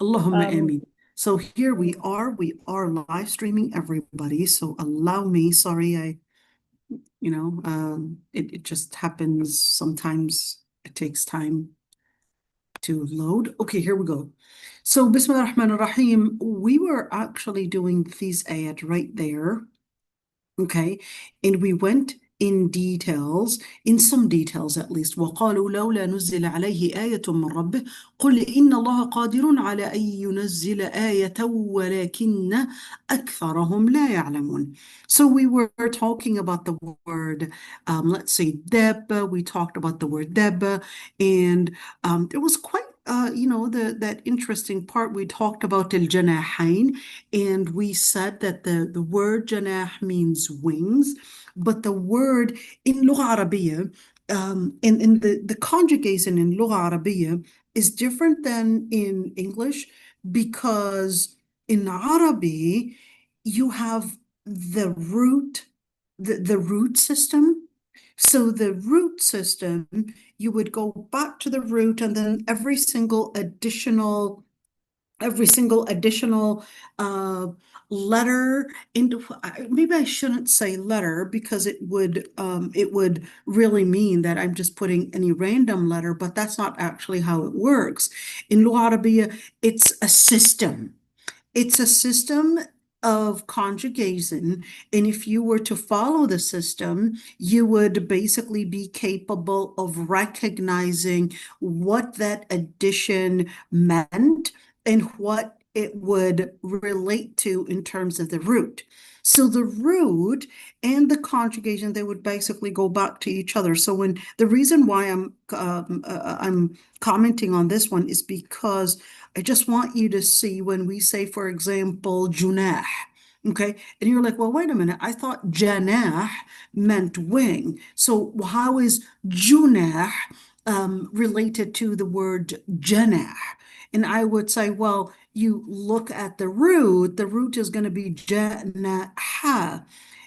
Allahumma Um, ameen. So here we are live streaming everybody. So allow me, sorry, it just happens sometimes. It takes time to load. Okay, here we go. So Bismillah ar-Rahman ar-Rahim, we were actually doing these ayat right there. Okay, and we went in some details at least. وقالوا لولا نزل عليه آية من ربه قل إن الله قادر على أن ينزل آية ولكن أكثرهم لا يعلمون. So we were talking about the word, let's say deb. We talked about the word deb, and there was quite that interesting part. We talked about al-janahain, and we said that the word janah means wings, but the word in Lugha Arabiya, in the conjugation in Lugha Arabiya is different than in English, because in Arabic you have the root system. So the root system, you would go back to the root, and then every single additional letter into, maybe I shouldn't say letter, because it would really mean that I'm just putting any random letter, but that's not actually how it works. In Lugha Arabiya, it's a system. It's a system of conjugation, and if you were to follow the system, you would basically be capable of recognizing what that addition meant and what it would relate to in terms of the root. So the root and the conjugation, they would basically go back to each other. So when the reason why I'm commenting on this one is because I just want you to see when we say, for example, junah. Okay, and you're like, well, wait a minute. I thought janah meant wing. So how is junah related to the word janah? And I would say, well, you look at the root is going to be janaha.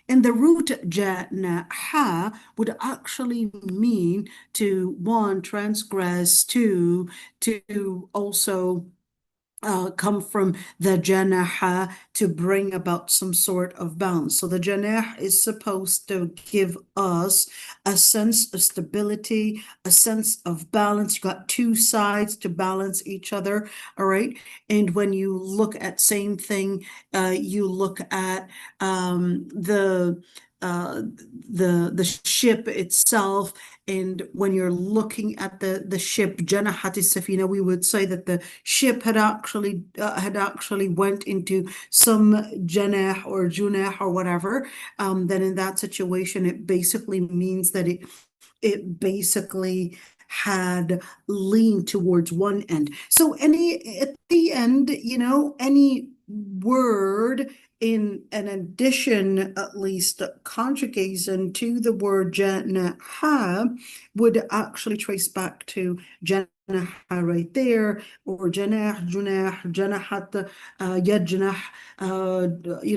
And the root janaha would actually mean to, one, transgress, to also come from the janah, to bring about some sort of balance. So the janah is supposed to give us a sense of stability, a sense of balance. You got two sides to balance each other, all right? And when you look at same thing, you look at the uh, the ship itself, and when you're looking at the ship, Janahat Safina, we would say that the ship had actually went into some janah or junah or whatever. Then in that situation, it basically means that it basically had leaned towards one end. So at the end, any word in an addition, at least conjugation to the word janaha, would actually trace back to janaha right there, or janah, junah, janahat, yajnah,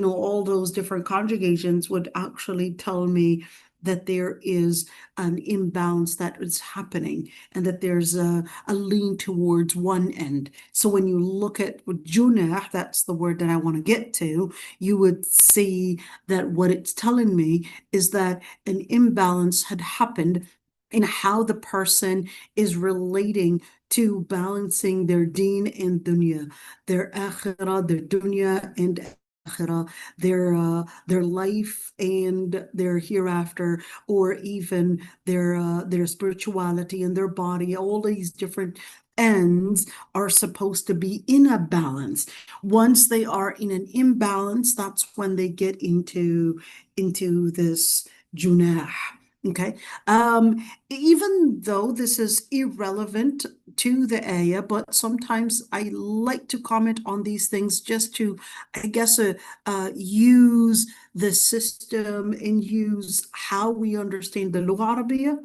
all those different conjugations would actually tell me that there is an imbalance that is happening, and that there's a lean towards one end. So when you look at junah, that's the word that I want to get to, you would see that what it's telling me is that an imbalance had happened in how the person is relating to balancing their deen and dunya, their akhirah, their dunya and akhirah, their life and their hereafter, or even their spirituality and their body. All these different ends are supposed to be in a balance. Once they are in an imbalance, that's when they get into this junah. Okay. Even though this is irrelevant to the ayah, but sometimes I like to comment on these things just to, I guess, use the system and use how we understand the Lugha Arabiya,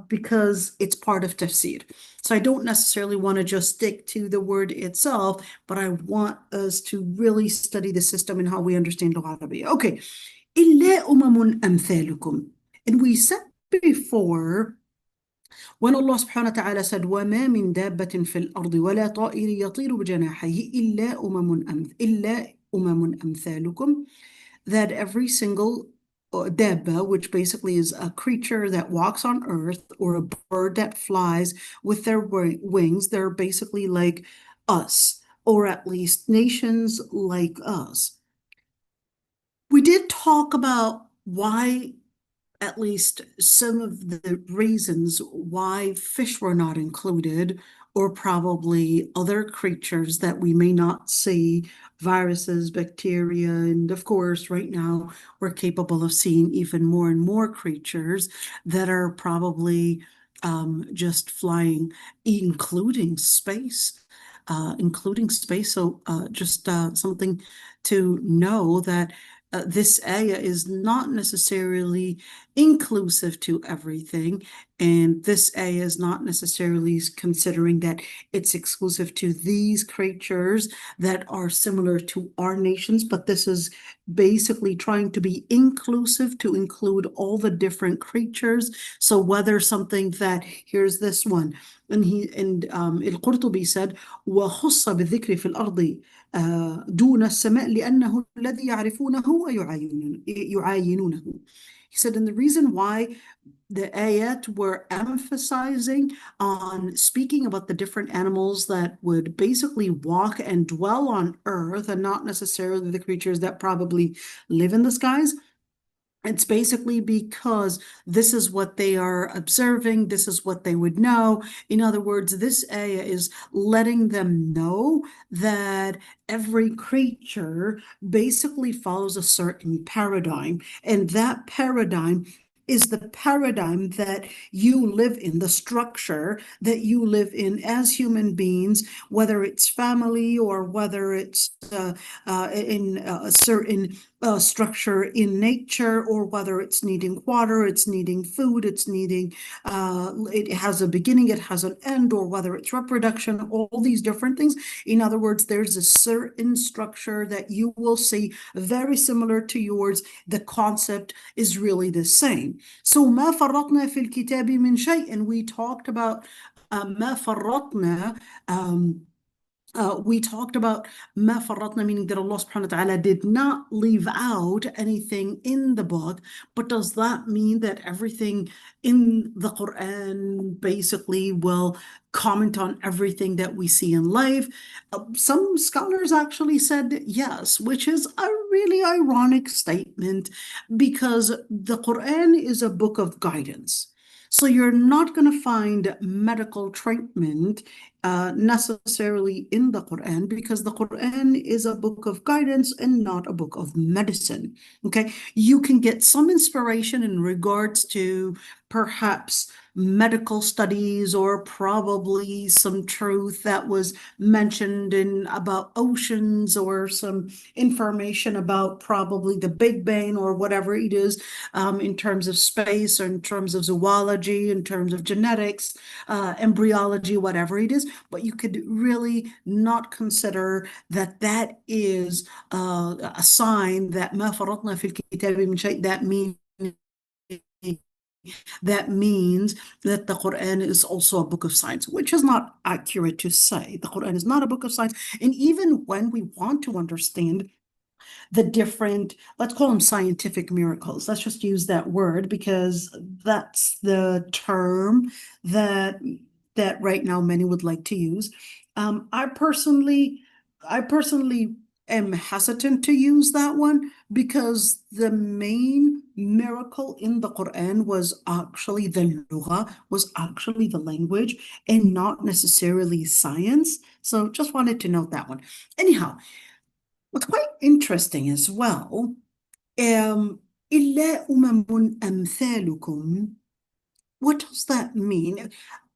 because it's part of tafsir. So I don't necessarily want to just stick to the word itself, but I want us to really study the system and how we understand Lugha Arabiya. Okay. إِلَّا أُمَمٌ أَمْثَالُكُمْ. And we said before When Allah subhanahu wa ta'ala said, وَمَا مِن دَابَّةٍ فِي الْأَرْضِ وَلَا طَائِرٍ يَطِيرُ بِجَنَاحَيْهِ إِلَّا أُمَمٌ أَمْثَالُكُمْ, that every single dabba, which basically is a creature that walks on earth or a bird that flies with their wings, they're basically like us, or at least nations like us. We did talk about why, at least some of the reasons why fish were not included, or probably other creatures that we may not see, viruses, bacteria, and of course, right now we're capable of seeing even more and more creatures that are probably just flying, including space. So just something to know that this ayah is not necessarily inclusive to everything, and this ayah is not necessarily considering that it's exclusive to these creatures that are similar to our nations, but this is basically trying to be inclusive to include all the different creatures. So whether something that, here's this one, and Al-Qurtubi said, وَخُصَّ بِالذِّكْرِ فِي الْأَرْضِ دون السماء لأنه الذي يعرفونه ويعاينونه. He said, and the reason why the ayat were emphasizing on speaking about the different animals that would basically walk and dwell on earth and not necessarily the creatures that probably live in the skies, it's basically because this is what they are observing, this is what they would know. In other words, this ayah is letting them know that every creature basically follows a certain paradigm, and that paradigm is the paradigm that you live in, the structure that you live in as human beings, whether it's family or whether it's in a certain structure in nature, or whether it's needing water, it's needing food, it's needing, it has a beginning, it has an end, or whether it's reproduction, all these different things. In other words, there's a certain structure that you will see very similar to yours. The concept is really the same. So ما فرطنا في الكتاب من شيء, and we talked about ما فرطنا, we talked about ما فرطنا, meaning that Allah subhanahu wa ta'ala did not leave out anything in the book. But does that mean that everything in the Quran basically will comment on everything that we see in life? Some scholars actually said yes, which is a really ironic statement, because the Quran is a book of guidance. So you're not going to find medical treatment necessarily in the Quran, because the Quran is a book of guidance and not a book of medicine. Okay, you can get some inspiration in regards to perhaps medical studies, or probably some truth that was mentioned in about oceans, or some information about probably the Big Bang or whatever it is, in terms of space, or in terms of zoology, in terms of genetics, embryology, whatever it is. But you could really not consider that that is a sign that ما فرطنا في الكتاب من شيء. That means that the Quran is also a book of science, which is not accurate to say. The Quran is not a book of science. And even when we want to understand the different, let's call them scientific miracles, let's just use that word because that's the term that right now many would like to use. I personally am hesitant to use that one, because the main miracle in the Quran was actually the lugha, was actually the language, and not necessarily science. So just wanted to note that one. Anyhow, what's quite interesting as well, إِلَّا أُمَمٌ أَمْثَالُكُمْ, what does that mean?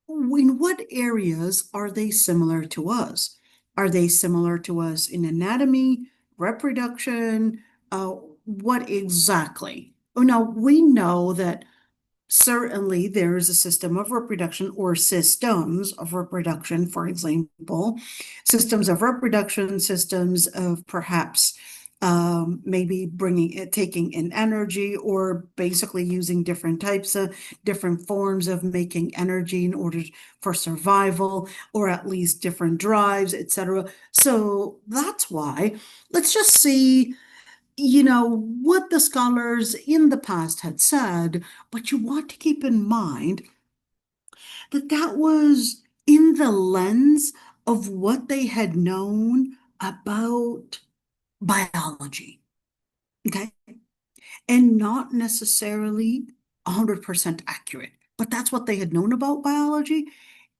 In what areas are they similar to us? Are they similar to us in anatomy, reproduction? What exactly? Oh, now we know that certainly there is a system of reproduction, or systems of reproduction, for example, systems of reproduction, systems of perhaps maybe bringing it, taking in energy, or basically using different forms of making energy in order for survival, or at least different drives, etc. So that's why. Let's just see, what the scholars in the past had said, but you want to keep in mind that that was in the lens of what they had known about biology, okay? And not necessarily 100% accurate, but that's what they had known about biology.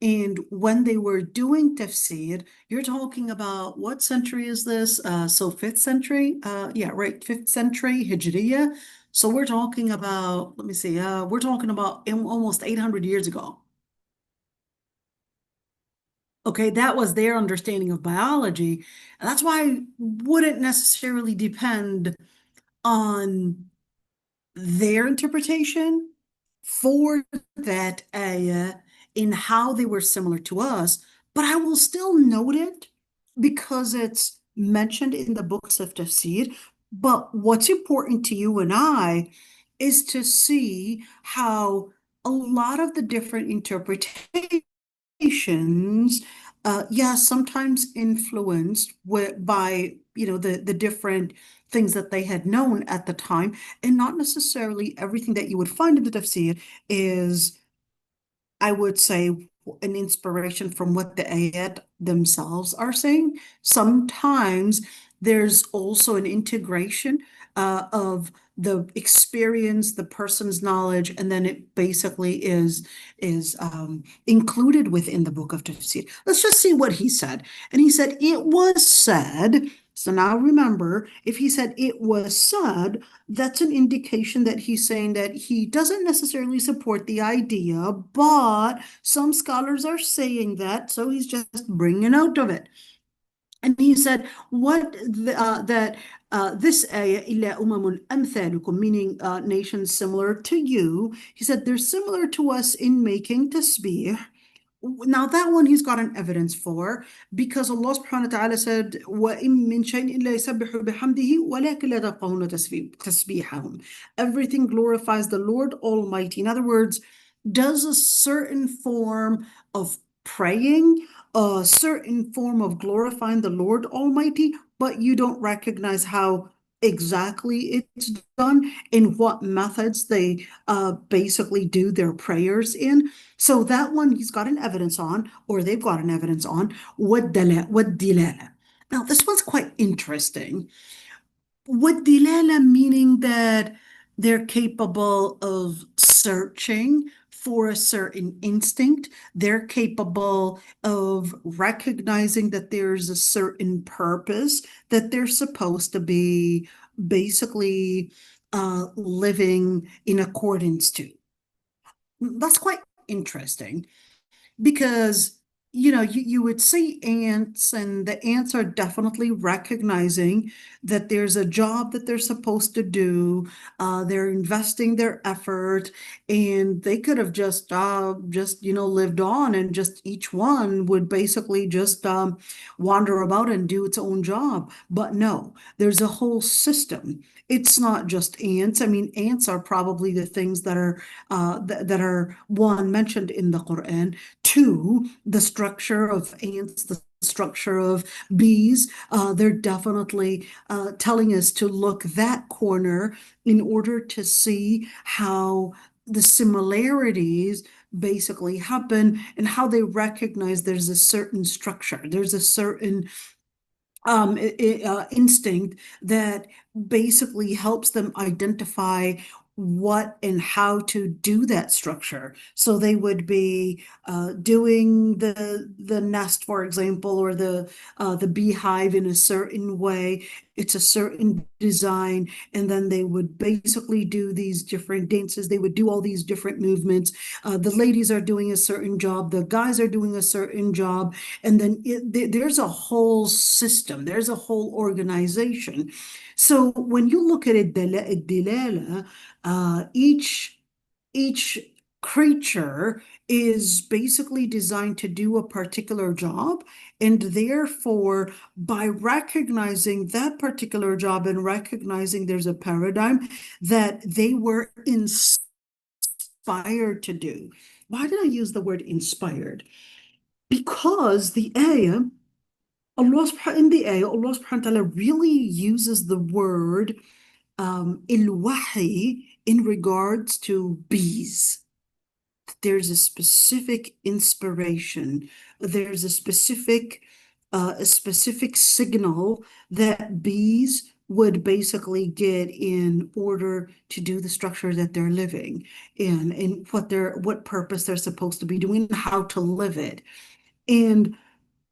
And when they were doing tafsir, you're talking about what century is this? So fifth century? Yeah, right, fifth century Hijriya. So we're talking about, let me see, we're talking about almost 800 years ago. Okay, that was their understanding of biology. And that's why I wouldn't necessarily depend on their interpretation for that ayah in how they were similar to us, but I will still note it because it's mentioned in the books of tafsir. But what's important to you and I is to see how a lot of the different interpretations, yeah, sometimes influenced by, the different things that they had known at the time, and not necessarily everything that you would find in the tafsir is, I would say, an inspiration from what the ayat themselves are saying. Sometimes there's also an integration of the experience, the person's knowledge, and then it basically is included within the book of Tafsir. Let's just see what he said. And he said, it was said. So now remember, if he said it was said, that's an indication that he's saying that he doesn't necessarily support the idea, but some scholars are saying that, so he's just bringing out of it. And he said, that this ayah, إِلَّا أُمَمٌ أَمْثَالُكُم, meaning nations similar to you. He said, they're similar to us in making tasbih. Now that one he's got an evidence for, because Allah subhanahu wa ta'ala said, وَإِن مِّن شَيْءٍ إِلَّا يُسَبِّحُ بِحَمْدِهِ وَلَكِنْ لَا تَفْقَهُونَ تَسْبِيحَهُم. Everything glorifies the Lord Almighty. In other words, does a certain form of praying, a certain form of glorifying the Lord Almighty, but you don't recognize how exactly it's done, in what methods they basically do their prayers in. So that one he's got an evidence on, or they've got an evidence on, وَالدِّلَالَ. Now, this one's quite interesting. وَالدِّلَالَ, meaning that they're capable of searching for a certain instinct. They're capable of recognizing that there's a certain purpose that they're supposed to be basically living in accordance to. That's quite interesting because you would see ants, and the ants are definitely recognizing that there's a job that they're supposed to do. They're investing their effort, and they could have just lived on, and just each one would basically just wander about and do its own job. But no, there's a whole system. It's not just ants. I mean, ants are probably the things that are that are one mentioned in the Quran. Two, the structure of ants, the structure of bees. They're definitely telling us to look that corner in order to see how the similarities basically happen, and how they recognize there's a certain structure, there's a certain instinct that basically helps them identify what and how to do that structure. So they would be doing the nest, for example, or the beehive in a certain way. It's a certain design, and then they would basically do these different dances. They would do all these different movements. The ladies are doing a certain job, the guys are doing a certain job, and then there's a whole system, there's a whole organization. So when you look at it, الدلالة, each creature is basically designed to do a particular job, and therefore, by recognizing that particular job and recognizing there's a paradigm that they were inspired to do. Why did I use the word inspired? Because in the ayah, Allah subhanahu wa ta'ala really uses the word il-wahi in regards to bees. There's a specific inspiration. There's a specific signal that bees would basically get in order to do the structure that they're living in, and what purpose they're supposed to be doing, how to live it. And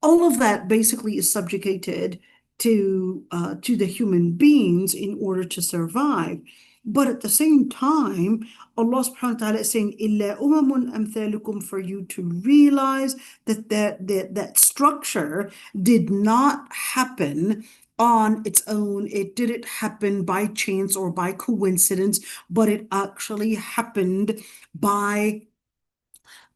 all of that basically is subjugated to the human beings in order to survive. But at the same time, Allah subhanahu wa ta'ala is saying, إِلَّا أُمَمٌ أَمْثَالُكُمْ, for you to realize that structure did not happen on its own. It didn't happen by chance or by coincidence, but it actually happened by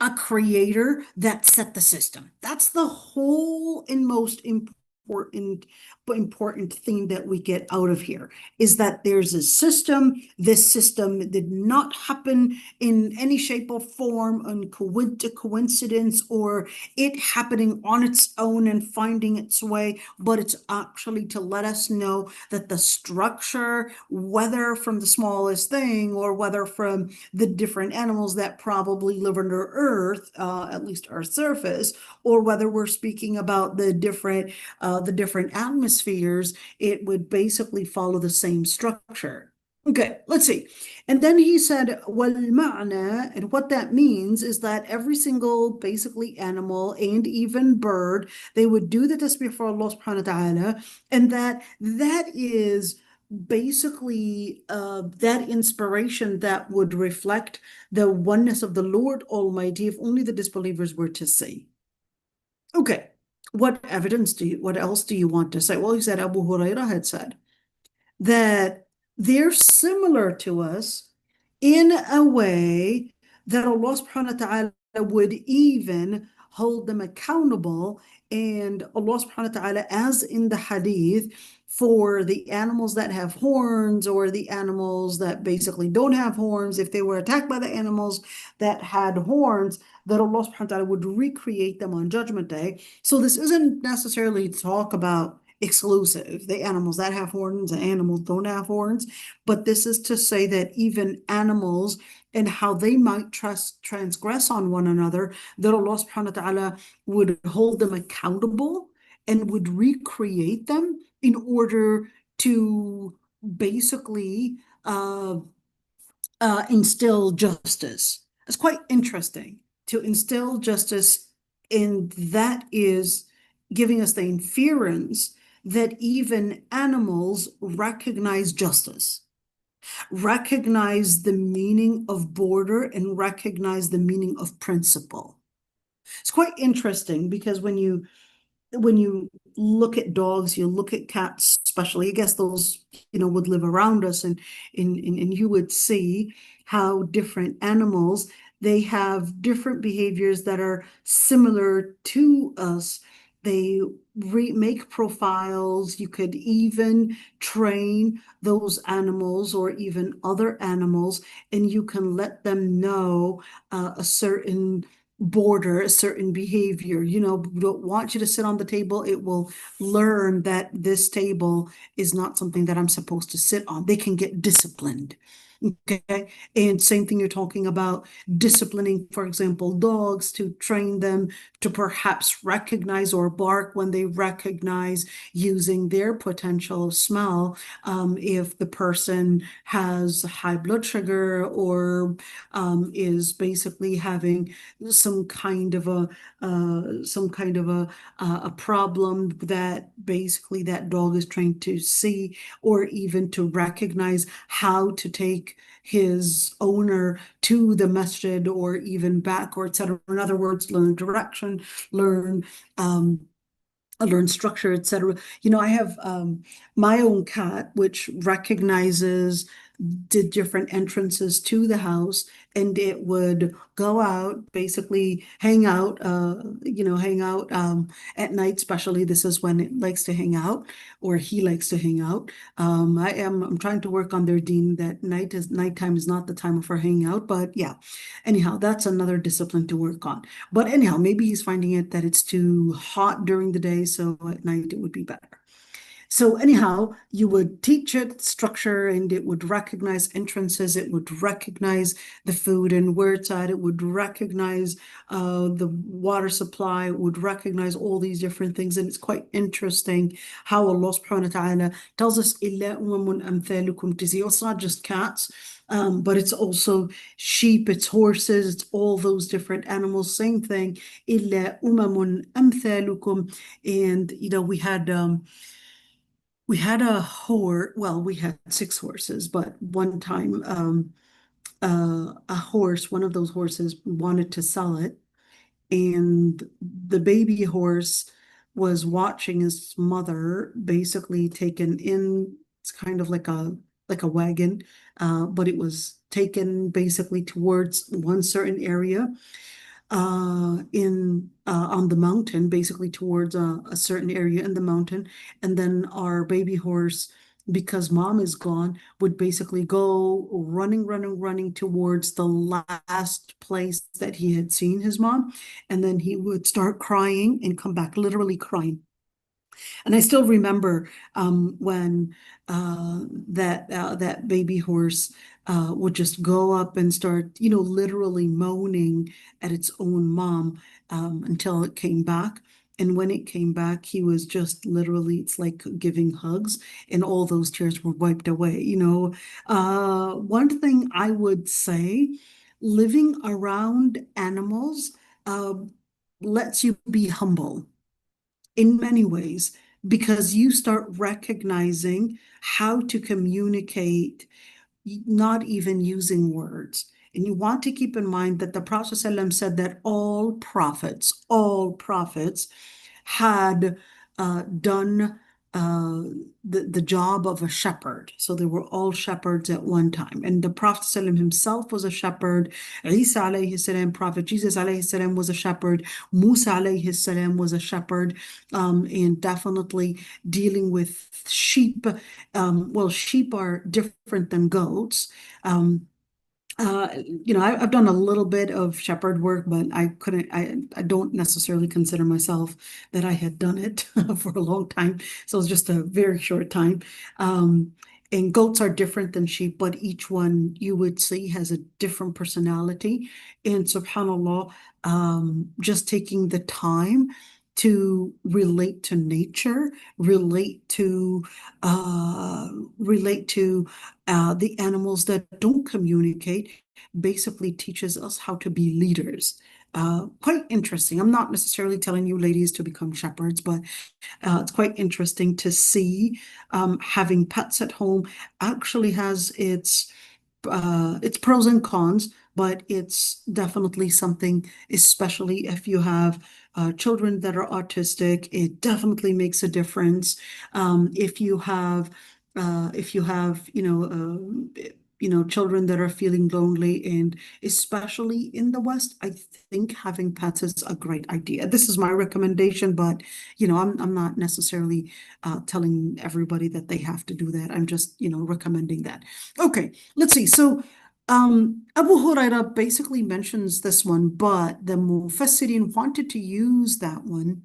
a creator that set the system. That's the whole and most important thing that we get out of here, is that there's a system. This system did not happen in any shape or form on coincidence, or it happening on its own and finding its way, but it's actually to let us know that the structure, whether from the smallest thing or whether from the different animals that probably live under Earth, at least Earth's surface, or whether we're speaking about the different atmospheres, it would basically follow the same structure. Okay, let's see. And then he said, وَالْمَعْنَى, and what that means is that every single basically animal and even bird, they would do the tasbih for Allah subhanahu wa ta'ala, and that is basically that inspiration that would reflect the oneness of the Lord Almighty, if only the disbelievers were to see. Okay, what else do you want to say? Well, he said Abu Hurairah had said that they're similar to us in a way that Allah subhanahu wa ta'ala would even hold them accountable. And Allah subhanahu wa ta'ala, as in the hadith, for the animals that have horns or the animals that basically don't have horns, if they were attacked by the animals that had horns, that Allah subhanahu wa ta'ala would recreate them on Judgment Day. So this isn't necessarily talk about exclusive, the animals that have horns and animals don't have horns, but this is to say that even animals and how they might transgress on one another, that Allah subhanahu wa ta'ala would hold them accountable and would recreate them in order to basically instill justice. It's quite interesting to instill justice, and that is giving us the inference that even animals recognize justice, recognize the meaning of border, and recognize the meaning of principle. It's quite interesting because when you look at dogs, you look at cats, especially, I guess those, would live around us, and you would see how different animals, they have different behaviors that are similar to us. They make profiles. You could even train those animals or even other animals, and you can let them know a certain border, a certain behavior. We don't want you to sit on the table. It will learn that this table is not something that I'm supposed to sit on. They can get disciplined. Okay. And same thing, you're talking about disciplining, for example, dogs, to train them to perhaps recognize or bark when they recognize, using their potential smell, if the person has high blood sugar or is basically having some kind of a problem that basically that dog is trained to see, or even to recognize how to take his owner to the masjid or even back, or etc. In other words, learn direction, learn structure, etc. I have my own cat, which recognizes did different entrances to the house, and it would go out, basically hang out, hang out at night, especially this is when it likes to hang out, or he likes to hang out. I'm trying to work on their deen that nighttime is not the time for hanging out, but yeah. Anyhow, that's another discipline to work on. But anyhow, maybe he's finding it that it's too hot during the day, so at night it would be better. So anyhow, you would teach it structure, and it would recognize entrances, it would recognize the food and where it's at, it would recognize the water supply, it would recognize all these different things. And it's quite interesting how Allah subhanahu wa ta'ala tells us, إِلَّا أُمَمٌ أَمْثَالُكُمْ to see. It's not just cats, but it's also sheep, it's horses, it's all those different animals. Same thing, إِلَّا أُمَمٌ أَمْثَالُكُمْ. And, we had a horse, well, we had 6 horses, but one time a horse, one of those horses wanted to sell it, and the baby horse was watching his mother basically taken in. It's kind of like a wagon, but it was taken basically towards one certain area in on the mountain, basically towards a certain area in the mountain. And then our baby horse, because mom is gone, would basically go running towards the last place that he had seen his mom. And then he would start crying and come back, literally crying. And I still remember when that baby horse would just go up and start, literally moaning at its own mom until it came back. And when it came back, he was just literally, it's like giving hugs, and all those tears were wiped away. One thing I would say, living around animals uh, lets you be humble in many ways, because you start recognizing how to communicate, not even using words. And you want to keep in mind that the Prophet ﷺ said that all prophets had done the job of a shepherd. So they were all shepherds at one time. And the Prophet ﷺ himself was a shepherd. Isa alayhi salam, Prophet Jesus alayhi salam, was a shepherd. Musa alayhi salam was a shepherd. And definitely dealing with sheep. Well, sheep are different than goats. I've done a little bit of shepherd work, but I don't necessarily consider myself that I had done it for a long time. So it's just a very short time. And goats are different than sheep, but each one you would see has a different personality. And subhanAllah, just taking the time to relate to nature, relate to the animals that don't communicate, basically teaches us how to be leaders. Quite interesting. I'm not necessarily telling you ladies to become shepherds, but it's quite interesting to see having pets at home actually has its pros and cons, but it's definitely something, especially if you have children that are autistic, it definitely makes a difference. If you have, children that are feeling lonely, and especially in the West, I think having pets is a great idea. This is my recommendation, but I'm not necessarily telling everybody that they have to do that. I'm just, recommending that. Okay, let's see. So Abu Huraira basically mentions this one, but the Mufassirin wanted to use that one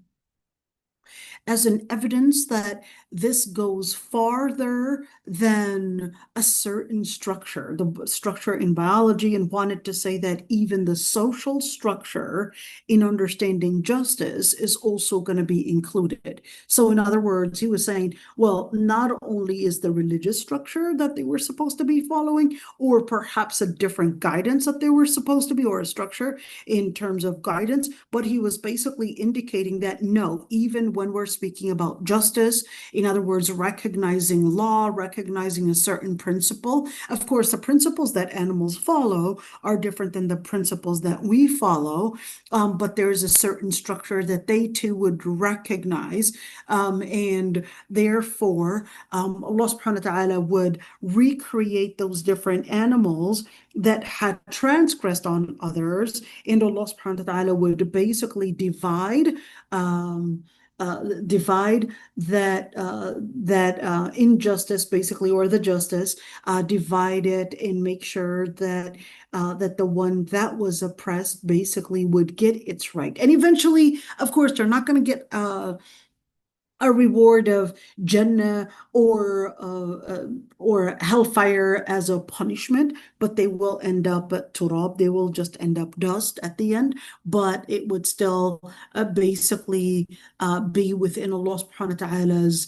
as an evidence that this goes farther than a certain structure, the structure in biology, and wanted to say that even the social structure in understanding justice is also going to be included. So in other words, he was saying, well, not only is the religious structure that they were supposed to be following, or perhaps a different guidance that they were supposed to be, or a structure in terms of guidance, but he was basically indicating that no, even when we're speaking about justice, In other words, recognizing law, recognizing a certain principle. Of course, the principles that animals follow are different than the principles that we follow, but there is a certain structure that they too would recognize, and therefore Allah subhanahu wa ta'ala would recreate those different animals that had transgressed on others, and Allah subhanahu wa ta'ala would basically um, divide that injustice, basically, or the justice, divide it and make sure that the one that was oppressed basically would get its right. And eventually, of course, they're not going to get a reward of Jannah or hellfire as a punishment, but they will end up at turab. They will just end up dust at the end, but it would still basically be within Allah subhanahu wa ta'ala's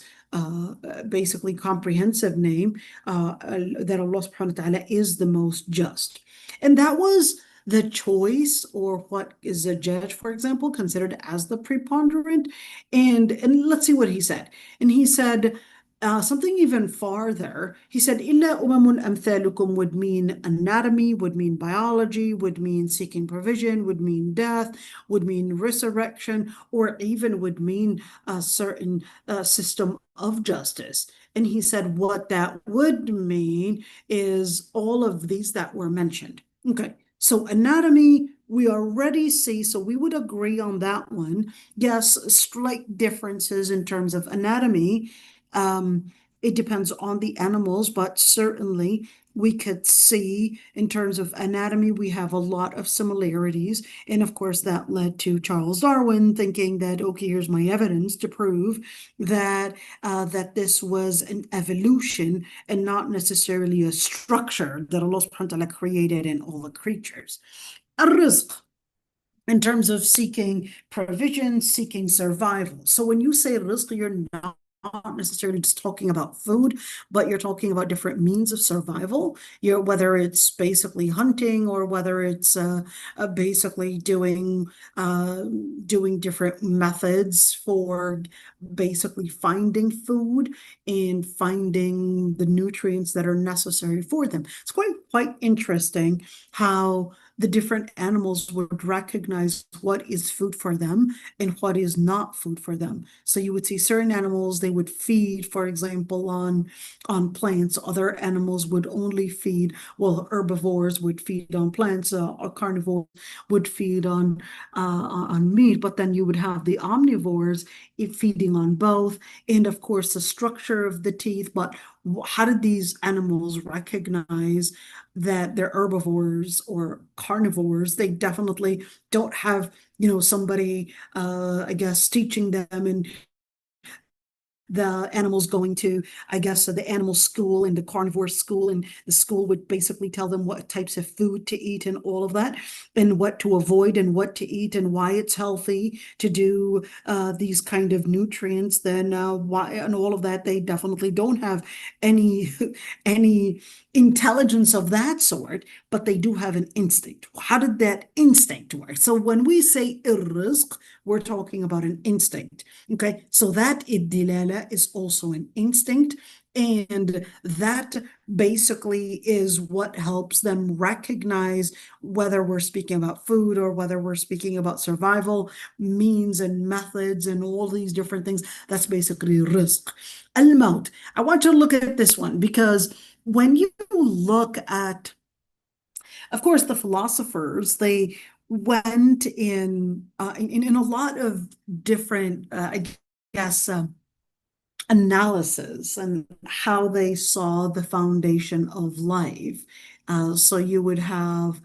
basically comprehensive name, that Allah subhanahu wa ta'ala is the most just. And that was the choice, or what is a judge, for example, considered as the preponderant. And let's see what he said. And he said something even farther. He said, "Illa umamun amthalukum" would mean anatomy, would mean biology, would mean seeking provision, would mean death, would mean resurrection, or even would mean a certain system of justice. And he said what that would mean is all of these that were mentioned. Okay. So anatomy, we already see, so we would agree on that one. Yes, slight differences in terms of anatomy. It depends on the animals, but certainly we could see in terms of anatomy, we have a lot of similarities. And of course, that led to Charles Darwin thinking that, okay, here's my evidence to prove that this was an evolution and not necessarily a structure that Allah subhanahu wa ta'ala created in all the creatures. Ar-rizq, in terms of seeking provision, seeking survival. So when you say rizq, you're not necessarily just talking about food, but you're talking about different means of survival. Whether it's basically hunting, or whether it's basically doing different methods for basically finding food and finding the nutrients that are necessary for them. It's quite interesting how the different animals would recognize what is food for them and what is not food for them. So you would see certain animals, they would feed, for example, on plants. Other animals would only feed, well, herbivores would feed on plants, or carnivores would feed on meat, but then you would have the omnivores feeding on both. And of course, the structure of the teeth. But how did these animals recognize that they're herbivores or carnivores? They definitely don't have, somebody, I guess, teaching them, and the animals going to, I guess, the animal school and the carnivore school, and the school would basically tell them what types of food to eat and all of that, and what to avoid and what to eat, and why it's healthy to do these kind of nutrients, then why, and all of that. They definitely don't have any any intelligence of that sort, but they do have an instinct. How did that instinct work? So when we say rizq, we're talking about an instinct. Okay, so that idilala is also an instinct, and that basically is what helps them recognize whether we're speaking about food or whether we're speaking about survival, means and methods and all these different things. That's basically rizq. Al-maut. I want you to look at this one, because when you look at, of course, the philosophers, they went in a lot of different, I guess, analysis and how they saw the foundation of life. So you would have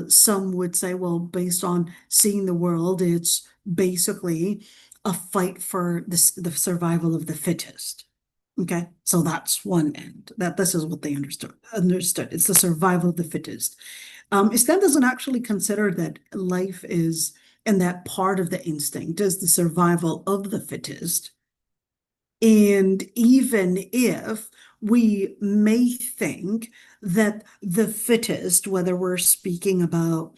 some would say, well, based on seeing the world, it's basically a fight for the survival of the fittest. Okay, so that's one end. That this is what they understood. It's the survival of the fittest. Islam doesn't actually consider that life is, and that part of the instinct is the survival of the fittest. And even if we may think that the fittest, whether we're speaking about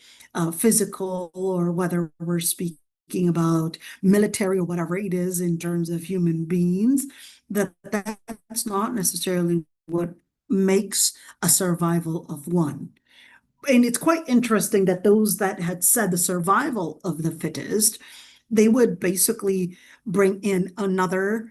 physical, or whether we're speaking about military, or whatever it is in terms of human beings, that's not necessarily what makes a survival of one. And it's quite interesting that those that had said the survival of the fittest, they would basically bring in another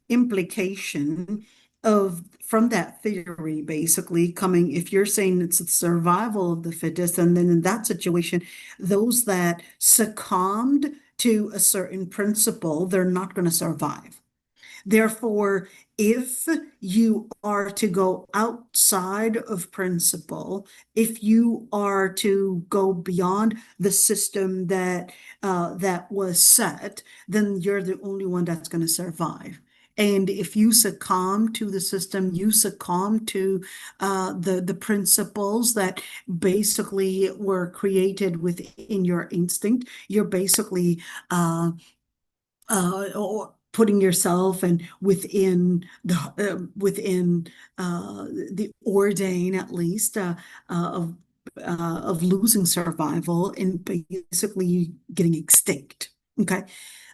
implication of from that theory, basically coming, if you're saying it's the survival of the fittest, and then in that situation, those that succumbed to a certain principle, they're not going to survive. Therefore, if you are to go outside of principle, if you are to go beyond the system that was set, then you're the only one that's going to survive. And if you succumb to the system, you succumb to the principles that basically were created within your instinct, you're basically or putting yourself and within the ordain at least of losing survival and basically getting extinct. Okay.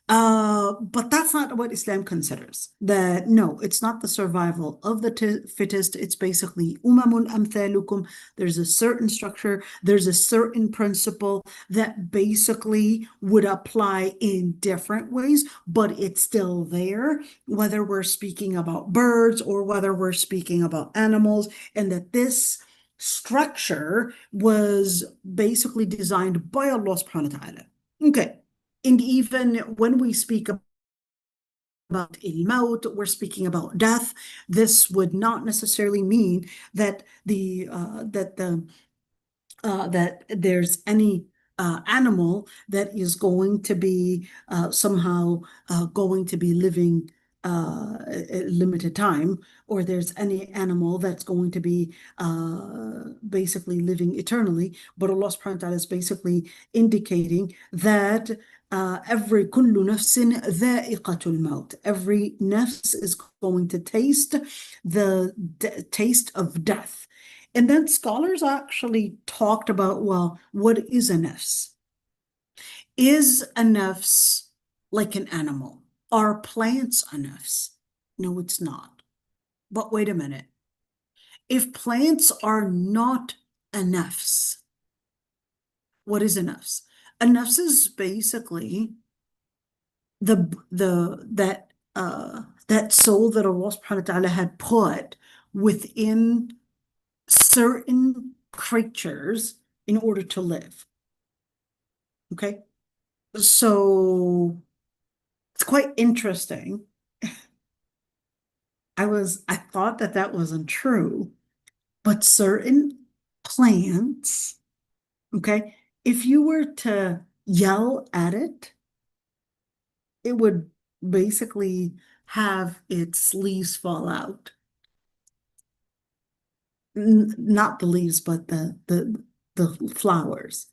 But that's not what Islam considers. That no, it's not the survival of the fittest. It's basically umamun amthalukum. There's a certain structure, there's a certain principle that basically would apply in different ways, but it's still there, whether we're speaking about birds or whether we're speaking about animals, and that this structure was basically designed by Allah subhanahu wa ta'ala. Okay. And even when we speak about al-maut, we're speaking about death. This would not necessarily mean that that there's any animal that is going to be somehow going to be living a limited time, or there's any animal that's going to be basically living eternally. But Allah subhanahu wa ta'ala is basically indicating that every kullu nafsin dha'iqatul maut. Every nafs is going to taste the taste of death. And then scholars actually talked about, well, what is a nafs? Is a nafs like an animal? Are plants a nafs? No, it's not. But wait a minute. If plants are not a nafs, what is a nafs? A nafs is basically that soul that Allah subhanahu wa ta'ala had put within certain creatures in order to live. Okay? So it's quite interesting. I thought that wasn't true, but certain plants, okay, if you were to yell at it, it would basically have its leaves fall out. Not the leaves, but the flowers.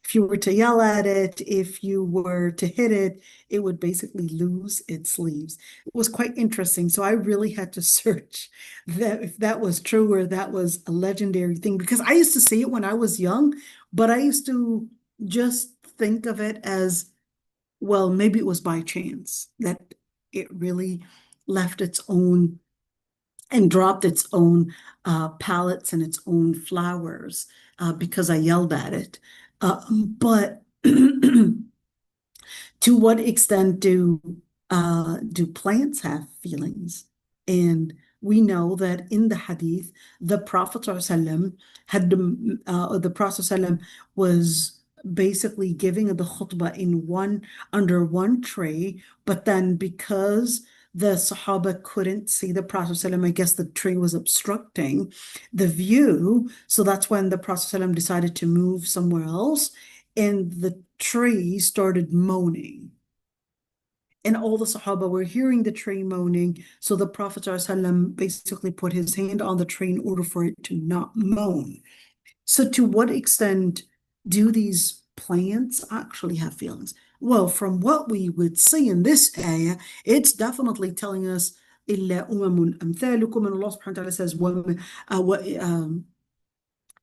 If you were to yell at it, if you were to hit it, it would basically lose its leaves. It was quite interesting. So I really had to search that if that was true or that was a legendary thing, because I used to see it when I was young, but I used to just think of it as, well, maybe it was by chance that it really left its own and dropped its own pallets and its own flowers because I yelled at it. But to what extent do plants have feelings? And we know that in the hadith, the Prophet ﷺ had the Prophet ﷺ was basically giving the khutbah under one tray, but then because the Sahaba couldn't see the Prophet ﷺ, I guess the tree was obstructing the view. So that's when the Prophet ﷺ decided to move somewhere else, and the tree started moaning. And all the Sahaba were hearing the tree moaning. So the Prophet ﷺ basically put his hand on the tree in order for it to not moan. So to what extent do these plants actually have feelings? Well, from what we would see in this ayah, it's definitely telling us إِلَّا أُمَمٌ أَمْثَالُكُمْ, and Allah subhanahu wa ta'ala says,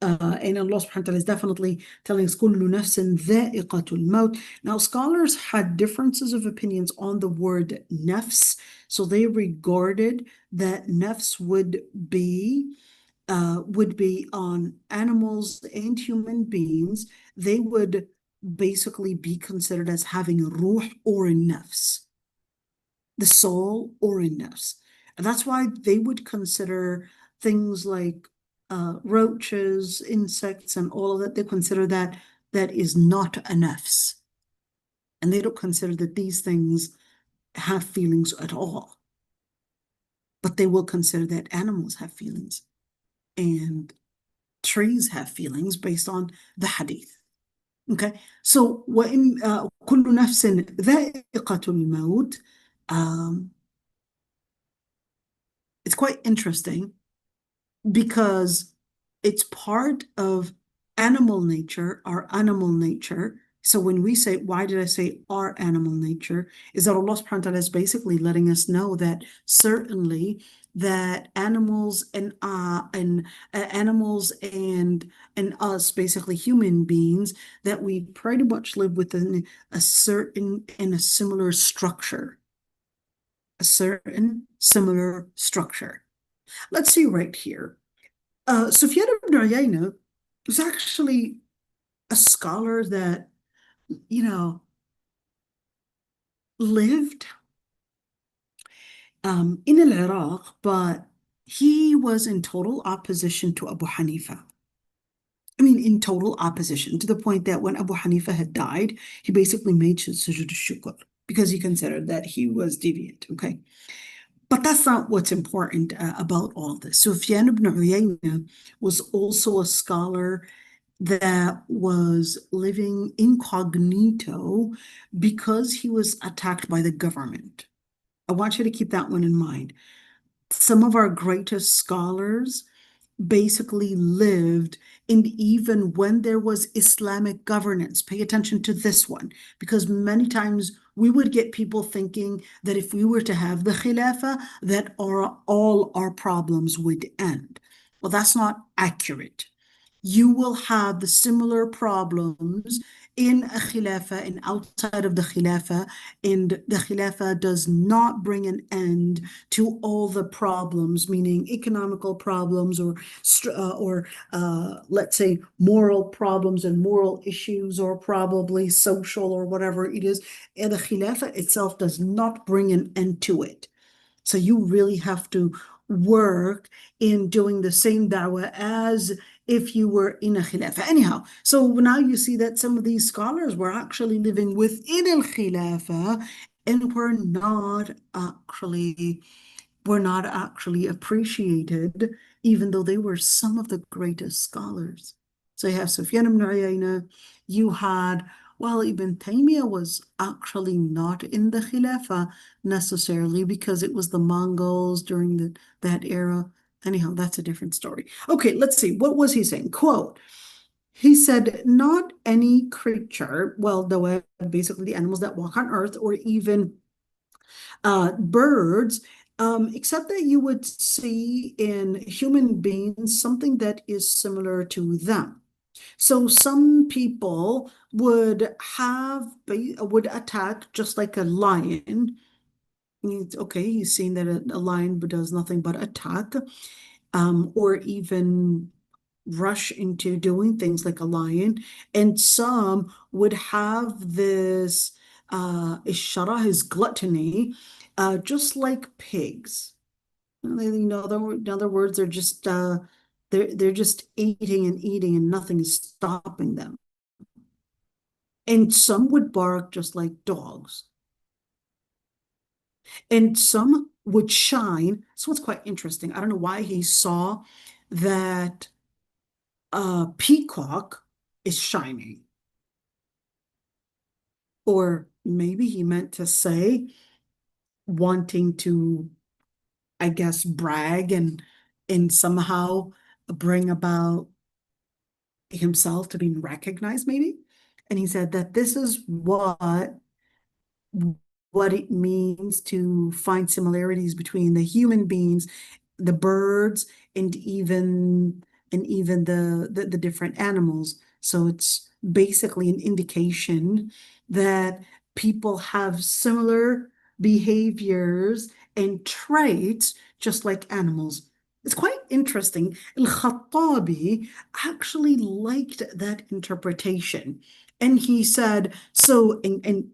And Allah subhanahu wa ta'ala is definitely telling us, كُلُّ نَفْسٍ ذَائِقَةُ الْمَوْتِ. Now, scholars had differences of opinions on the word nafs. So they regarded that nafs would be on animals and human beings. They would basically be considered as having ruh or nafs, the soul or nafs. And that's why they would consider things like roaches, insects, and all of that. They consider that that is not a nafs. And they don't consider that these things have feelings at all. But they will consider that animals have feelings and trees have feelings based on the hadith. Okay, so وإن كل نفس ذائقة الموت. It's quite interesting because it's part of animal nature, our animal nature. So when we say, why did I say our animal nature? Is that Allah subhanahu wa ta'ala is basically letting us know that certainly that animals and animals and us, basically human beings, that we pretty much live within a certain and a similar structure. A certain similar structure. Let's see right here. Sufyan ibn Uyayna was actually a scholar that, lived in Iraq, but he was in total opposition to Abu Hanifa. I mean, in total opposition, to the point that when Abu Hanifa had died, he basically made sujood shukr because he considered that he was deviant, okay? But that's not what's important about all this. Sufyan ibn Uyayna was also a scholar that was living incognito because he was attacked by the government. I want you to keep that one in mind. Some of our greatest scholars basically lived, and even when there was Islamic governance, pay attention to this one, because many times we would get people thinking that if we were to have the Khilafah, that all our problems would end. Well, that's not accurate. You will have the similar problems in a khilafah and outside of the khilafah, and the khilafah does not bring an end to all the problems, meaning economical problems or let's say moral problems and moral issues, or probably social or whatever it is. And the khilafah itself does not bring an end to it. So you really have to work in doing the same da'wah as if you were in a khilafah. Anyhow, so now you see that some of these scholars were actually living within al-khilafah and were not actually appreciated, even though they were some of the greatest scholars. So you have Sufyan ibn Uyayna, you had, well, Ibn Taymiyyah was actually not in the Khilafah necessarily because it was the Mongols during that era. Anyhow, that's a different story. Okay, let's see. What was he saying? Quote, he said, not any creature, well, basically the animals that walk on earth, or even birds, except that you would see in human beings something that is similar to them. So some people would attack just like a lion. Okay, he's seen that a lion does nothing but attack, or even rush into doing things like a lion. And some would have this ishara, his gluttony, just like pigs. In other words, they're just eating and eating, and nothing is stopping them. And some would bark just like dogs. And some would shine. So it's quite interesting. I don't know why he saw that a peacock is shining. Or maybe he meant to say, wanting to, I guess, brag and somehow bring about himself to being recognized, maybe. And he said that this is what it means to find similarities between the human beings, the birds, and even and even the different animals. So it's basically an indication that people have similar behaviors and traits just like animals. It's quite interesting. Al-Khattabi actually liked that interpretation. And he said, so, and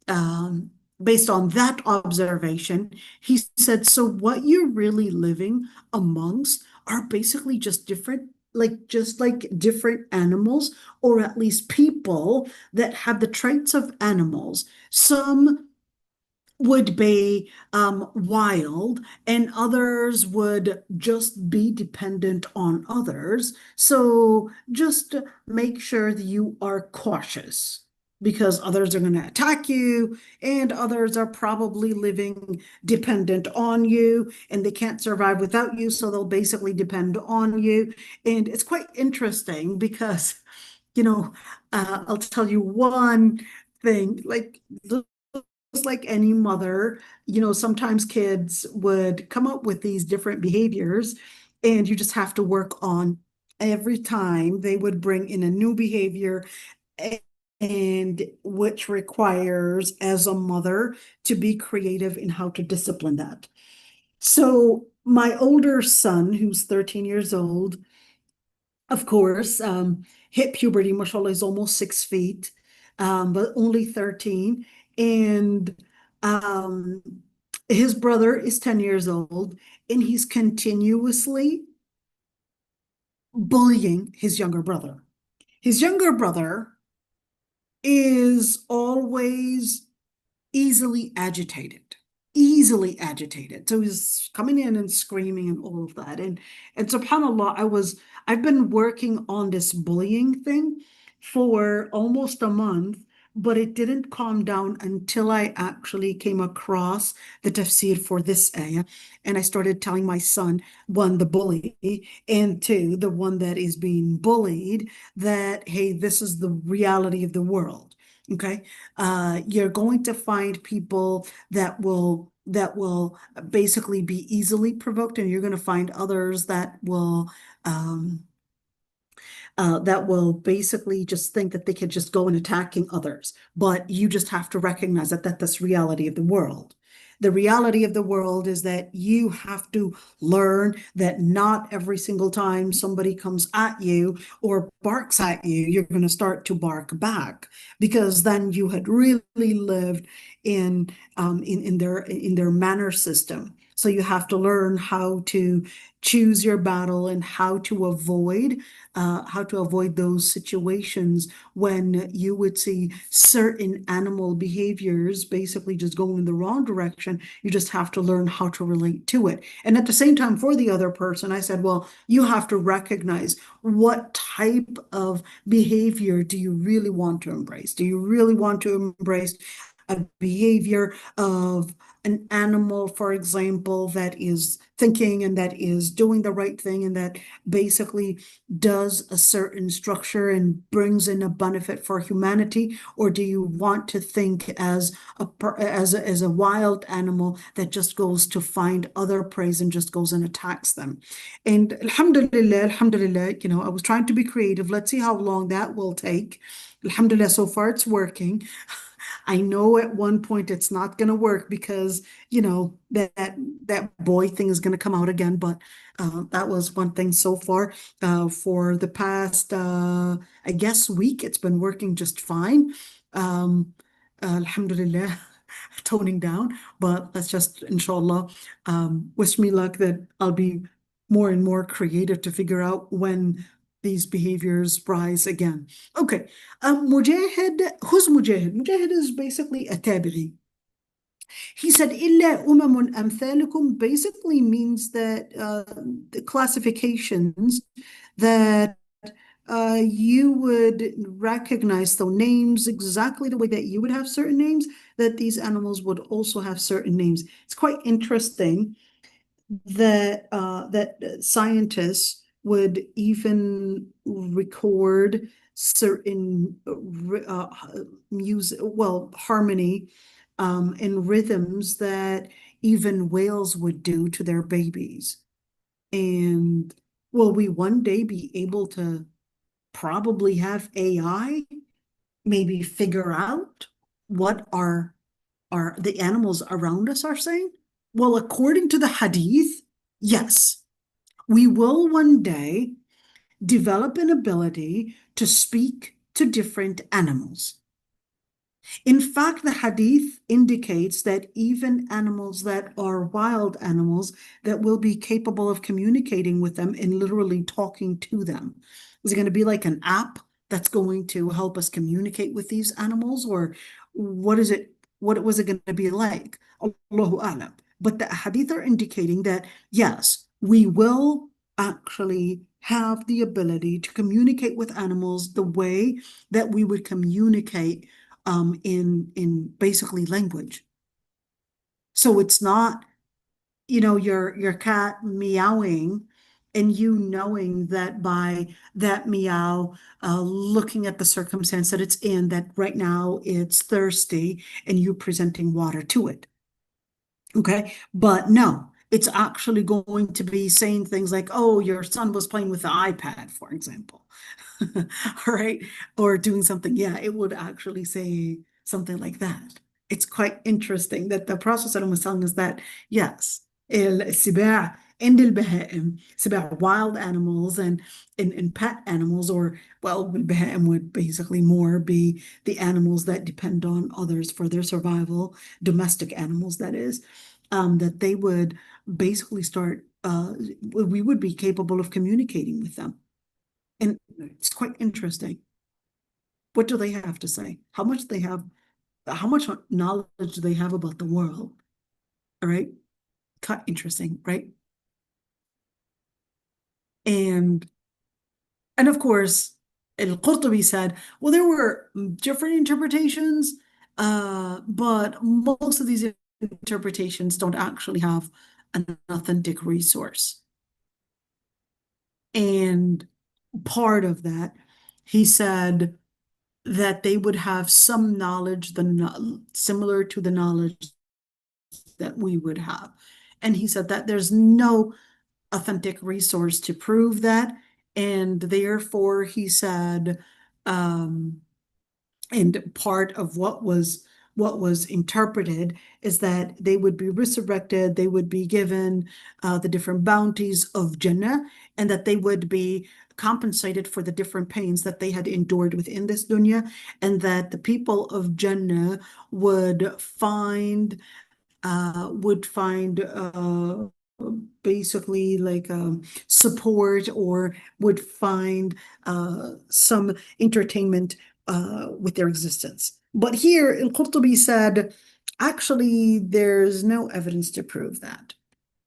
um, based on that observation, he said, so what you're really living amongst are basically just different, just like different animals, or at least people that have the traits of animals. Some would be wild, and others would just be dependent on others. So just make sure that you are cautious because others are going to attack you, and others are probably living dependent on you, and they can't survive without you. So they'll basically depend on you. And it's quite interesting because, I'll tell you one thing, just like any mother, sometimes kids would come up with these different behaviors, and you just have to work on every time they would bring in a new behavior, and which requires, as a mother, to be creative in how to discipline that. So my older son, who's 13 years old, of course, hit puberty. Mashallah, is almost 6 feet, but only 13. And um, his brother is 10 years old, and he's continuously bullying his younger brother. His younger brother is always easily agitated, easily agitated. So he's coming in and screaming and all of that. And subhanAllah, I've been working on this bullying thing for almost a month, but it didn't calm down until I actually came across the tafsir for this ayah. And I started telling my son, one, the bully, and two, the one that is being bullied, that, hey, this is the reality of the world. Okay. You're going to find people that will basically be easily provoked, and you're going to find others um, that will basically just think that they could just go and attacking others. But you just have to recognize that's reality of the world. The reality of the world is that you have to learn that not every single time somebody comes at you or barks at you, you're going to start to bark back, because then you had really lived in their manner system. So you have to learn how to choose your battle and how to avoid those situations when you would see certain animal behaviors basically just going in the wrong direction. You just have to learn how to relate to it. And at the same time, for the other person, I said, well, you have to recognize what type of behavior do you really want to embrace? Do you really want to embrace a behavior of an animal, for example, that is thinking and that is doing the right thing and that basically does a certain structure and brings in a benefit for humanity? Or do you want to think as a wild animal that just goes to find other prey and just goes and attacks them? And alhamdulillah, I was trying to be creative. Let's see how long that will take. Alhamdulillah, so far it's working. I know at one point it's not going to work because, that boy thing is going to come out again. But that was one thing so far. For the past, I guess, week, it's been working just fine. Alhamdulillah, toning down. But let's just, inshallah, wish me luck that I'll be more and more creative to figure out when these behaviors rise again. Okay. Mujahid, who's Mujahid? Mujahid is basically a tabi'i. He said, إِلَّا أُمَمٌ أَمْثَالُكُمْ basically means that the classifications that you would recognize, so names exactly the way that you would have certain names, that these animals would also have certain names. It's quite interesting that scientists would even record certain music, well, harmony, and rhythms that even whales would do to their babies. And Will we one day be able to probably have AI maybe figure out what the animals around us are saying? Well, according to the hadith, yes, we will one day develop an ability to speak to different animals. In fact, the hadith indicates that even animals that are wild animals that will be capable of communicating with them and literally talking to them. Is it going to be like an app that's going to help us communicate with these animals, or what is it? What was it going to be like? Allahu A'lam. But the hadith are indicating that yes, we will actually have the ability to communicate with animals the way that we would communicate in basically language. So it's not, your cat meowing and you knowing that by that meow, looking at the circumstance that it's in, that right now it's thirsty and you presenting water to it. Okay. But no, it's actually going to be saying things like, oh, your son was playing with the iPad, for example. All right. Or doing something. Yeah, it would actually say something like that. It's quite interesting that the Prophet was telling us that, yes, السباع and البهائم, سباع, wild animals and pet animals, or, well, البهائم would basically more be the animals that depend on others for their survival, domestic animals, that is, that they would basically start, we would be capable of communicating with them. And it's quite interesting. What do they have to say? How much knowledge do they have about the world? All right. Quite interesting, right? And of course, al-Qurtubi said, well, there were different interpretations, but most of these interpretations don't actually have an authentic resource. And part of that, he said that they would have some knowledge similar to the knowledge that we would have. And he said that there's no authentic resource to prove that. And therefore, he said, and part of what was interpreted is that they would be resurrected, they would be given the different bounties of Jannah, and that they would be compensated for the different pains that they had endured within this dunya, and that the people of Jannah would find basically like support, or would find some entertainment with their existence. But here, al-Qurtubi said, actually, there's no evidence to prove that.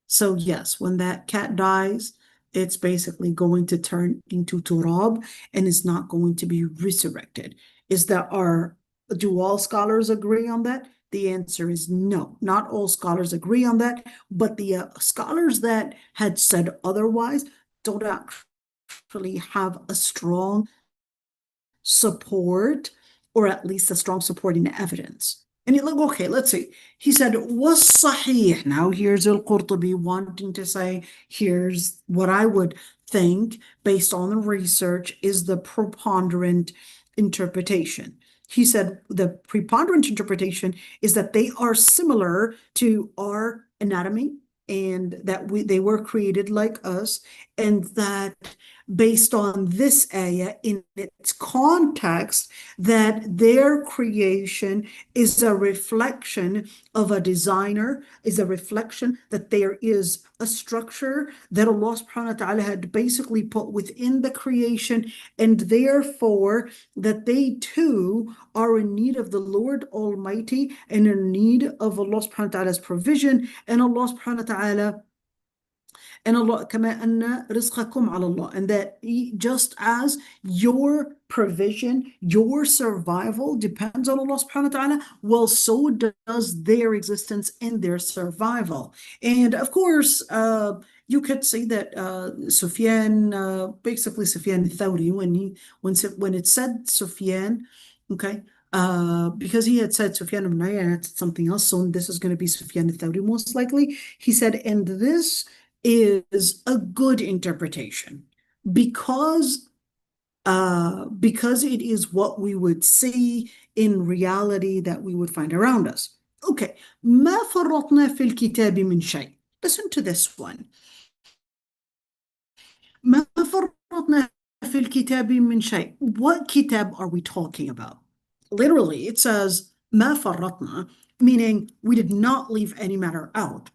So yes, when that cat dies, it's basically going to turn into turab and is not going to be resurrected. Do all scholars agree on that? The answer is no. Not all scholars agree on that, but the scholars that had said otherwise don't actually have a strong support, or at least a strong supporting evidence. And you look, okay, let's see. He said, was Sahih. Now here's al-Qurtubi wanting to say, here's what I would think based on the research is the preponderant interpretation. He said the preponderant interpretation is that they are similar to our anatomy, and that they were created like us, and that based on this ayah in its context, that their creation is a reflection of a designer, is a reflection that there is a structure that Allah subhanahu wa ta'ala had basically put within the creation, and therefore that they too are in need of the Lord Almighty and in need of Allah subhanahu wa ta'ala's provision, and Allah subhanahu wa ta'ala and Allah كما أن رزقكم على الله, and that just as your provision, your survival depends on Allah subhanahu wa ta'ala, well, so does their existence and their survival. And of course, you could say that Sufyan, basically Sufyan al-Thawri, when it said Sufyan, okay, because he had said Sufyan ibn Uyayna, something else, so this is going to be Sufyan al-Thawri most likely. He said, and this is a good interpretation because because it is what we would see in reality that we would find around us. Okay, ما فرطنا في الكتاب من شيء. Listen to this one. ما فرطنا في الكتاب من شيء. What kitab are we talking about? Literally, it says ما فرطنا, meaning we did not leave any matter out.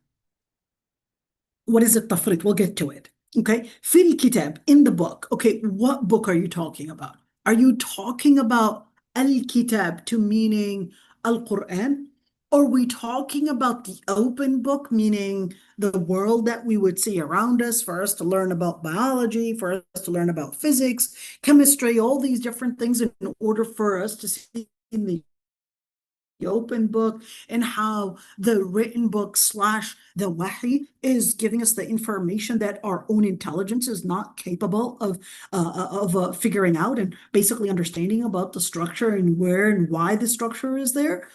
What is it, tafrit? We'll get to it. Okay. في الكتاب, in the book. Okay, what book are you talking about? Are you talking about al-kitab to meaning al-Quran? Or are we talking about the open book, meaning the world that we would see around us, for us to learn about biology, for us to learn about physics, chemistry, all these different things in order for us to see in the open book, and how the written book slash the wahi is giving us the information that our own intelligence is not capable of figuring out and basically understanding about the structure and where and why the structure is there.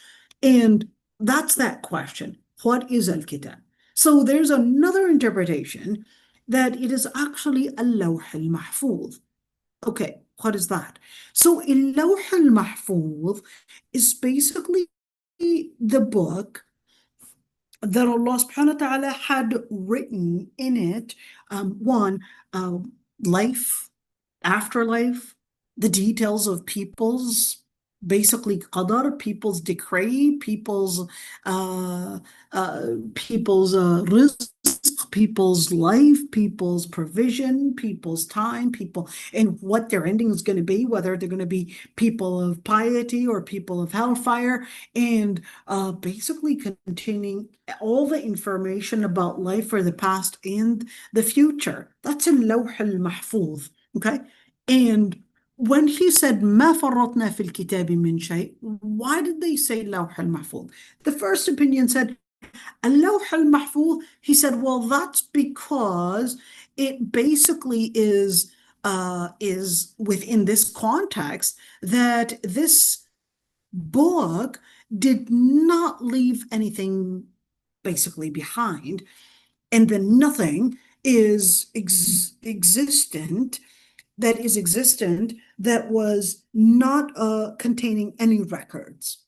And that's that question. What is al-kitab? So there's another interpretation that it is actually al-lawh al-mahfuz. Okay, what is that? So al-lawh al-mahfuz is basically the book that Allah subhanahu wa ta'ala had written in it, one, life, afterlife, the details of people's basically qadar, people's decree, people's rizq, people's life, people's provision, people's time, people, and what their ending is going to be, whether they're going to be people of piety or people of hellfire, and basically containing all the information about life for the past and the future. That's in Lawh al-Mahfuz, okay? And when he said ما فرطنا في الكتاب من شيء, why did they say لوح المحفوظ? The first opinion said اللوح المحفوظ. He said, well, that's because it basically is within this context that this book did not leave anything basically behind, and then nothing is existent that was not containing any records.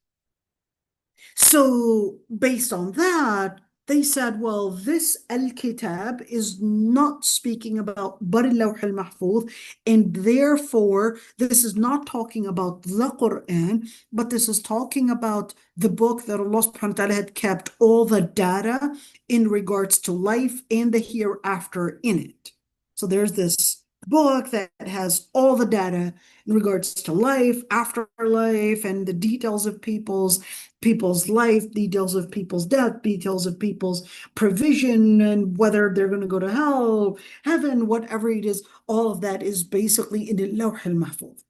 So based on that, they said, well, this al-kitab is not speaking about but al-lawh al-mahfuz, and therefore this is not talking about the Quran, but this is talking about the book that Allah subhanahu wa ta'ala had kept all the data in regards to life and the hereafter in it. So there's this book that has all the data in regards to life, afterlife, and the details of people's life, details of people's death, details of people's provision, and whether they're going to go to hell, heaven, whatever it is. All of that is basically in the Lawh al-Mahfuz.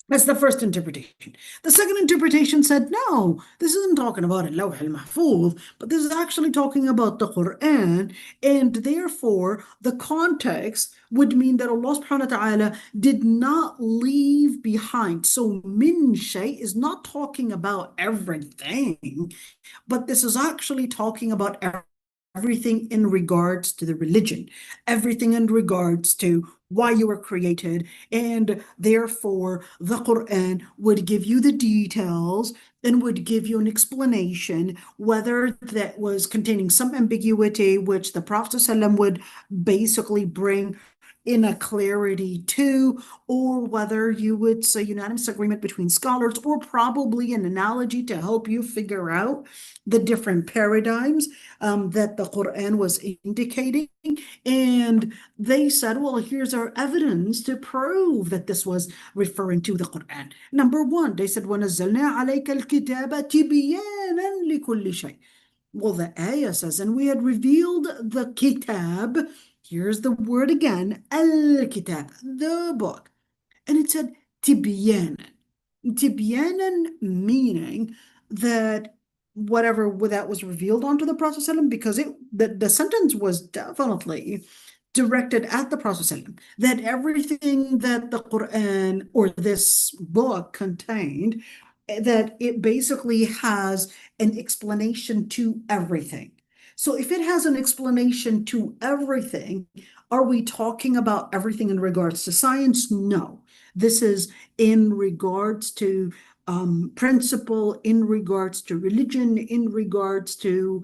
That's the first interpretation. The second interpretation said, no, this isn't talking about al-Lawh al-Mahfuz, but this is actually talking about the Quran, and therefore the context would mean that Allah subhanahu wa ta'ala did not leave behind. So min shay is not talking about everything, but this is actually talking about everything in regards to the religion, everything in regards to why you were created, and therefore the Quran would give you the details and would give you an explanation, whether that was containing some ambiguity, which the Prophet ﷺ would basically bring in a clarity to, or whether you would say unanimous agreement between scholars, or probably an analogy to help you figure out the different paradigms that the Quran was indicating. And they said, well, here's our evidence to prove that this was referring to the Quran. Number one, they said, وَنَزَّلْنَا عَلَيْكَ الْكِتَابَ تِبْيَانًا لِكُلِّ شَيْءٍ. Well, the ayah says, and we had revealed the kitab. Here's the word again, al-kitab, the book. And it said tibyanan. Tibyanan meaning that whatever that was revealed onto the Prophet ﷺ, because the sentence was definitely directed at the Prophet ﷺ, that everything that the Quran or this book contained, that it basically has an explanation to everything. So if it has an explanation to everything, are we talking about everything in regards to science? No. This is in regards to principle, in regards to religion, in regards to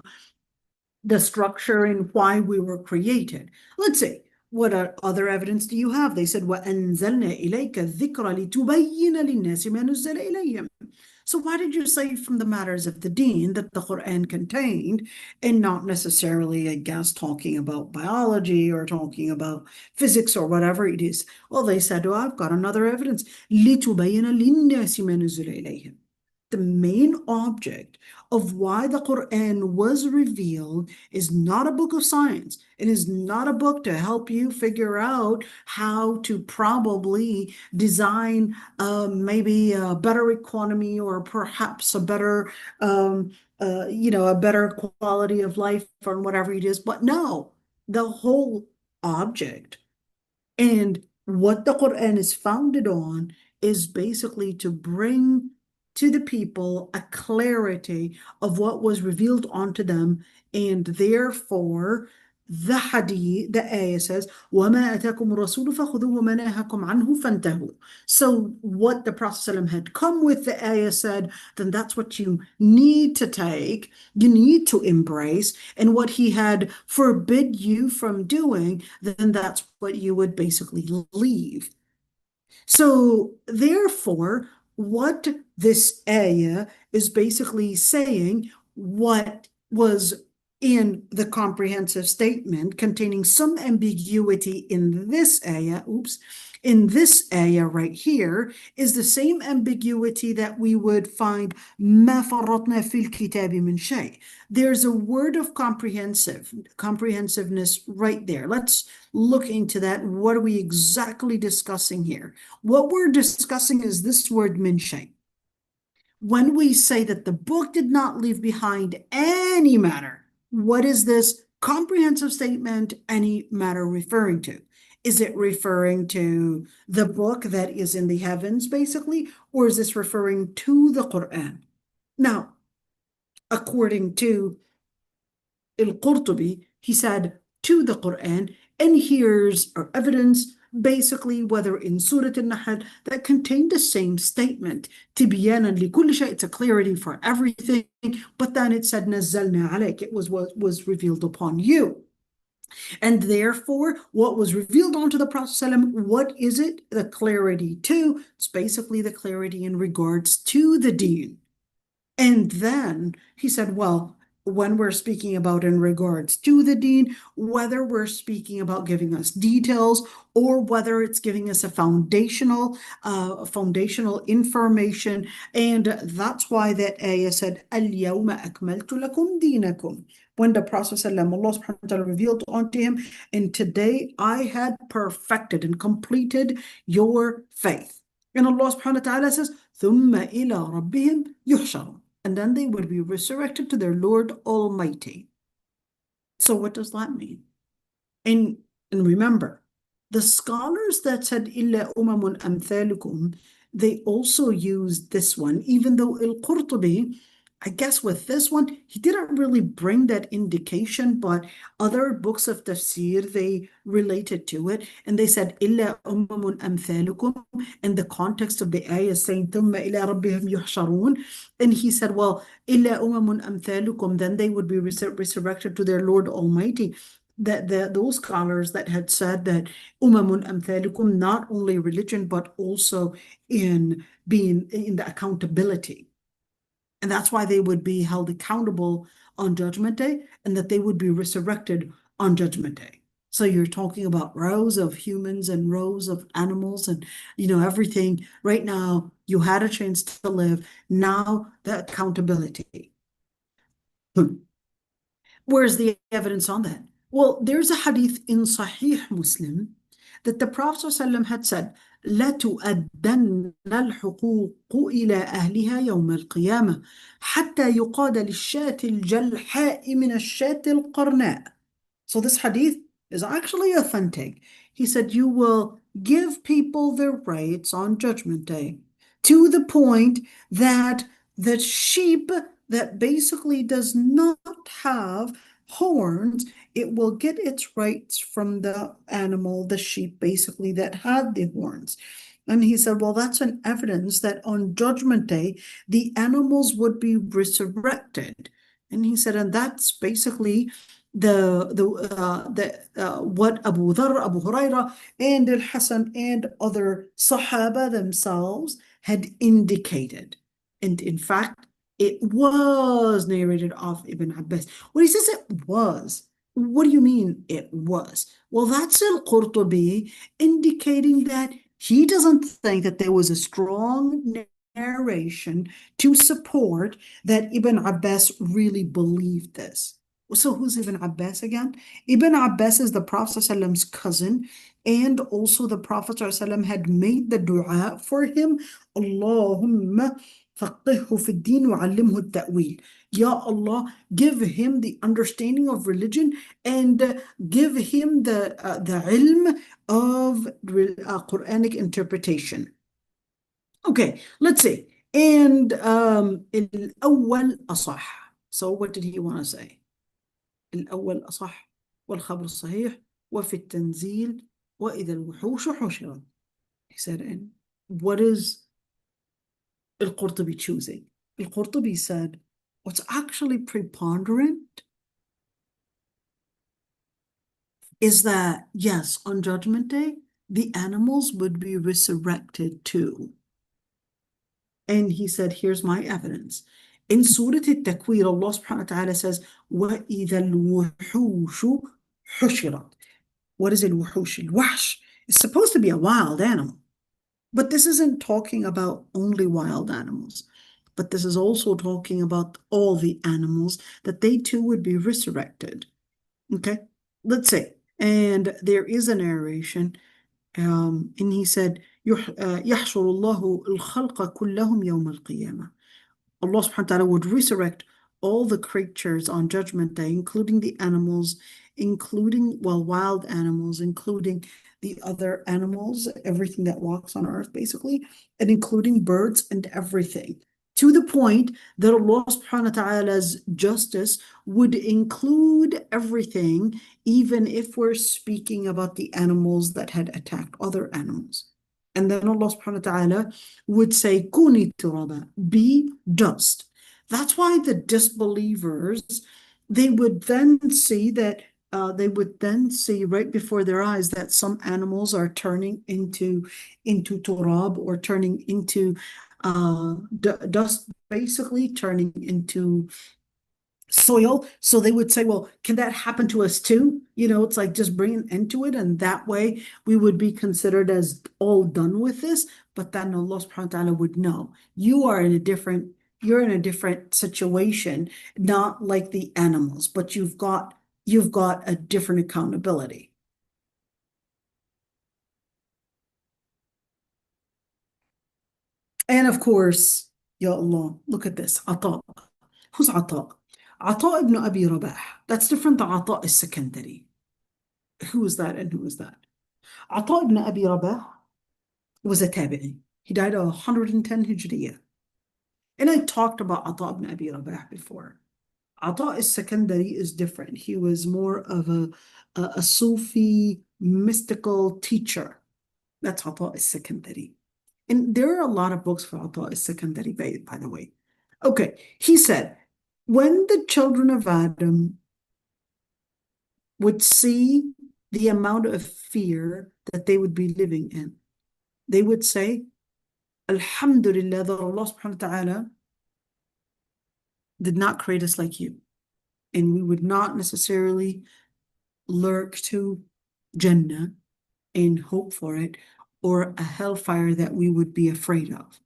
the structure and why we were created. Let's see, what other evidence do you have? They said, وَأَنزَلْنَا إِلَيْكَ الذِّكْرَ لِتُبَيِّنَ لِلنَّاسِ مَا نُزِّلَ إِلَيْهِمْ. So why did you say from the matters of the deen that the Quran contained, and not necessarily, I guess, talking about biology or talking about physics or whatever it is? Well, they said, oh, I've got another evidence. لِتُبَيِّنَ لِلنَّاسِ مَا نُزِّلَ إِلَيْهِمْ. The main object of why the Quran was revealed is not a book of science. It is not a book to help you figure out how to probably design maybe a better economy or perhaps a better, a better quality of life or whatever it is. But no, the whole object and what the Quran is founded on is basically to bring to the people a clarity of what was revealed onto them, and therefore the hadith, the ayah says, وَمَا أَتَاكُمُ الرَّسُولُ فَخُذُوهُ وَمَا نَهَاكُمْ عَنْهُ فَانْتَهُوا. So what the Prophet ﷺ had come with, the ayah said, then that's what you need to take, you need to embrace, and what he had forbid you from doing, then that's what you would basically leave. So therefore, what this ayah is basically saying, what was in the comprehensive statement containing some ambiguity in this ayah, in this ayah right here, is the same ambiguity that we would find ما فرطنا في الكتاب من شيء. There's a word of comprehensiveness right there. Let's look into that. What are we exactly discussing here? What we're discussing is this word min shay. When we say that the book did not leave behind any matter, what is this comprehensive statement, any matter, referring to? Is it referring to the book that is in the heavens, basically, or is this referring to the Quran? Now, according to al-Qurtubi, he said to the Quran, and here's our evidence, basically, whether in Surah Al-Nahl, that contained the same statement, تبيانا لكل شيء, it's a clarity for everything, but then it said نزلنا عليك, it was what was revealed upon you. And therefore, what was revealed onto the Prophet ﷺ, what is it? The clarity to, it's basically the clarity in regards to the deen. And then he said, well, when we're speaking about in regards to the deen, whether we're speaking about giving us details or whether it's giving us a foundational information, and that's why that ayah said, اليوم أكملت لكم دينكم. When the Prophet ﷺ, Allah subhanahu wa ta'ala revealed unto him, and today I had perfected and completed your faith. And Allah subhanahu wa ta'ala says, ثم إلى ربهم يحشرون. And then they would be resurrected to their Lord Almighty. So what does that mean? And remember, the scholars that said إِلَّا أُمَمٌ أَمْثَالُكُمْ, they also used this one, even though al-Qurtubi, I guess with this one, he didn't really bring that indication, but other books of tafsir, they related to it, and they said, إِلَّا أُمَمٌ أَمْثَالُكُمْ, in the context of the ayah saying, ثُمَّ إِلَىٰ رَبِّهِمْ يُحْشَرُونَ, and he said, well, إِلَّا أُمَمٌ أَمْثَالُكُمْ, then they would be resurrected to their Lord Almighty. Those scholars that had said that umamun amthalukum, not only religion, but also in being in the accountability. And that's why they would be held accountable on Judgment Day, and that they would be resurrected on Judgment Day. So you're talking about rows of humans and rows of animals and, everything. Right now, you had a chance to live. Now, the accountability. Where's the evidence on that? Well, there's a hadith in Sahih Muslim that the Prophet ﷺ had said, لَتُؤَدَّنَّ الْحُقُوقُ إِلَى أَهْلِهَا يَوْمَ الْقِيَامَةِ حَتَّى يُقَادَ لِلشَّاةِ الْجَلْحَاءِ مِنَ الشَّاةِ الْقَرْنَاءِ. So this hadith is actually authentic. He said, you will give people their rights on Judgment Day to the point that the sheep that basically does not have horns, it will get its rights from the animal, the sheep, basically, that had the horns. And he said, well, that's an evidence that on Judgment Day, the animals would be resurrected. And he said, and that's basically what Abu Dharr, Abu Huraira, and Al-Hasan and other Sahaba themselves had indicated. And in fact, it was narrated off Ibn Abbas. When he says it was, what do you mean it was? Well, that's Al-Qurtubi indicating that he doesn't think that there was a strong narration to support that Ibn Abbas really believed this. So who's Ibn Abbas again? Ibn Abbas is the Prophet's cousin, and also the Prophet had made the dua for him. Allahumma فقهه في الدين وعلمه التأويل. Ya Allah, give him the understanding of religion and give him the ilm of Quranic interpretation. Okay, let's see. And الأول أصح. So what did he want to say? الأول أصح والخبر الصحيح وفي التنزيل وإذا الوحوش حشرت. He said, and what is al-Qurtubi choosing? Al-Qurtubi said, what's actually preponderant is that, yes, on Judgment Day, the animals would be resurrected too. And he said, here's my evidence. In Surah Al-Takwir, Allah subhanahu wa ta'ala says, وَإِذَا الْوُحُوشُ حُشِرَتْ. What is al-wuhush? Al-wahsh is supposed to be a wild animal. But this isn't talking about only wild animals, but this is also talking about all the animals, that they too would be resurrected. Okay, let's say, and there is a narration, and he said, يحشر الله الخلق كلهم يوم القيامة. Allah subhanahu wa ta'ala would resurrect all the creatures on Judgment Day, including the animals, including, well, wild animals, including the other animals, everything that walks on earth, basically, and including birds and everything, to the point that Allah subhanahu wa ta'ala's justice would include everything, even if we're speaking about the animals that had attacked other animals. And then Allah subhanahu wa ta'ala would say, Kuni turaba, be dust. That's why the disbelievers, they would then see that right before their eyes that some animals are turning into turab, or turning into dust, basically turning into soil. So they would say, well, can that happen to us too? It's like just bring an end to it, and that way we would be considered as all done with this. But then Allah subhanahu wa ta'ala would know, you're in a different situation, not like the animals, but you've got a different accountability. And of course, Ya Allah, look at this, Ata. Who's Ata? Ata ibn Abi Rabah. That's different than Ata al-Sakandari. Who is that and who is that? Ata ibn Abi Rabah was a tabi'i. He died 110 Hijriya. And I talked about Ata ibn Abi Rabah before. Ata al-Sakandari is different. He was more of a Sufi mystical teacher. That's Ata al-Sakandari. And there are a lot of books for Ata al-Sakandari, by the way. Okay, he said, when the children of Adam would see the amount of fear that they would be living in, they would say, Alhamdulillah, that Allah subhanahu wa ta'ala did not create us like you. And we would not necessarily lurk to Jannah and hope for it, or a hellfire that we would be afraid of.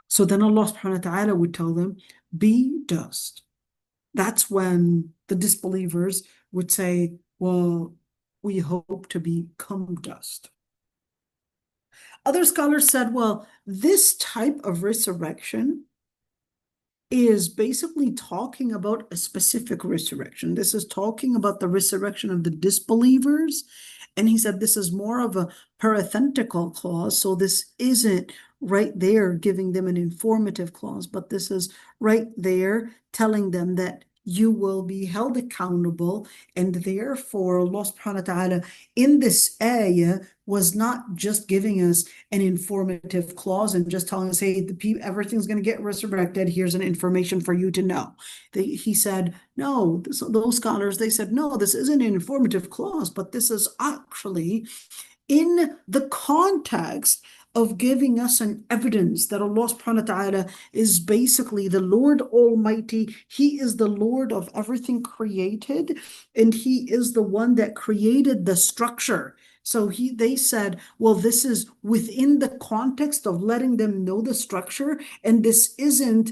So then Allah subhanahu wa ta'ala would tell them, be dust. That's when the disbelievers would say, well, we hope to become dust. Other scholars said, well, this type of resurrection is basically talking about a specific resurrection. This is talking about the resurrection of the disbelievers. And he said this is more of a parenthetical clause, so this isn't right there giving them an informative clause, but this is right there telling them that you will be held accountable. And therefore, Allah subhanahu wa ta'ala in this ayah was not just giving us an informative clause and just telling us, hey, everything's going to get resurrected. Here's an information for you to know. He said, no, those scholars, they said, no, this isn't an informative clause, but this is actually in the context of giving us an evidence that Allah subhanahu wa ta'ala is basically the Lord Almighty. He is the Lord of everything created, and He is the one that created the structure. So they said, well, this is within the context of letting them know the structure, and this isn't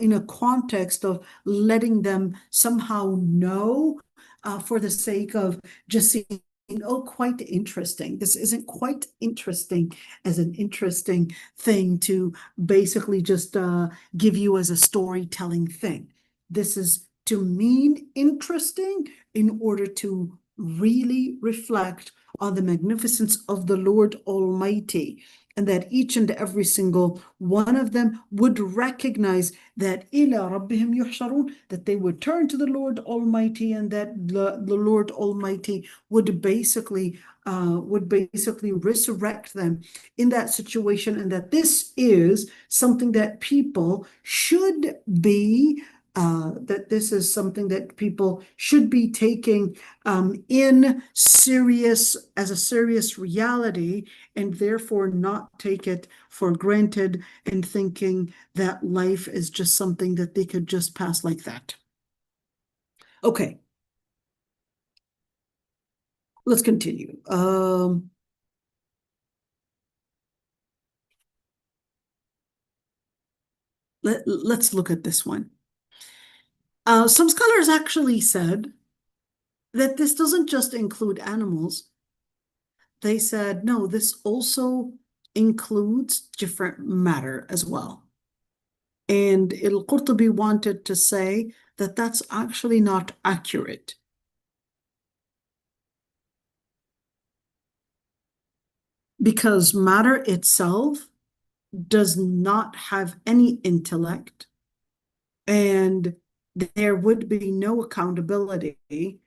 in a context of letting them somehow know for the sake of just seeing, oh, quite interesting. This isn't quite interesting as an interesting thing to basically just give you as a storytelling thing. This is to mean interesting in order to really reflect on the magnificence of the Lord Almighty, and that each and every single one of them would recognize that إِلَى رَبِّهِمْ يُحْشَرُونَ, that they would turn to the Lord Almighty, and that the Lord Almighty would basically resurrect them in that situation, and that this is something that people should be taking in serious, as a serious reality, and therefore not take it for granted and thinking that life is just something that they could just pass like that. Okay, let's continue. Let's look at this one. Some scholars actually said that this doesn't just include animals. They said, no, this also includes different matter as well. And al-Qurtubi wanted to say that that's actually not accurate. Because matter itself does not have any intellect, and there would be no accountability,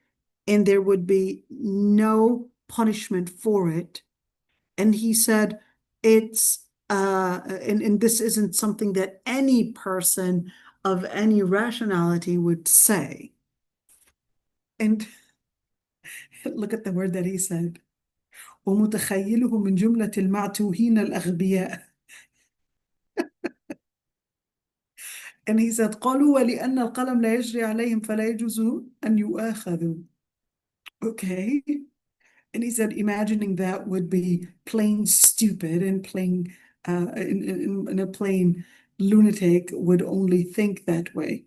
and there would be no punishment for it. And he said it's and this isn't something that any person of any rationality would say. And look at the word that he said. ومتخيله من جملة المعتوهين الأغبياء. And he said قالوا ولأن القلم لا يجري عليهم فلا يجوز أن يؤاخذوا. Okay. And he said, imagining that would be plain stupid, and plain, in a plain lunatic would only think that way.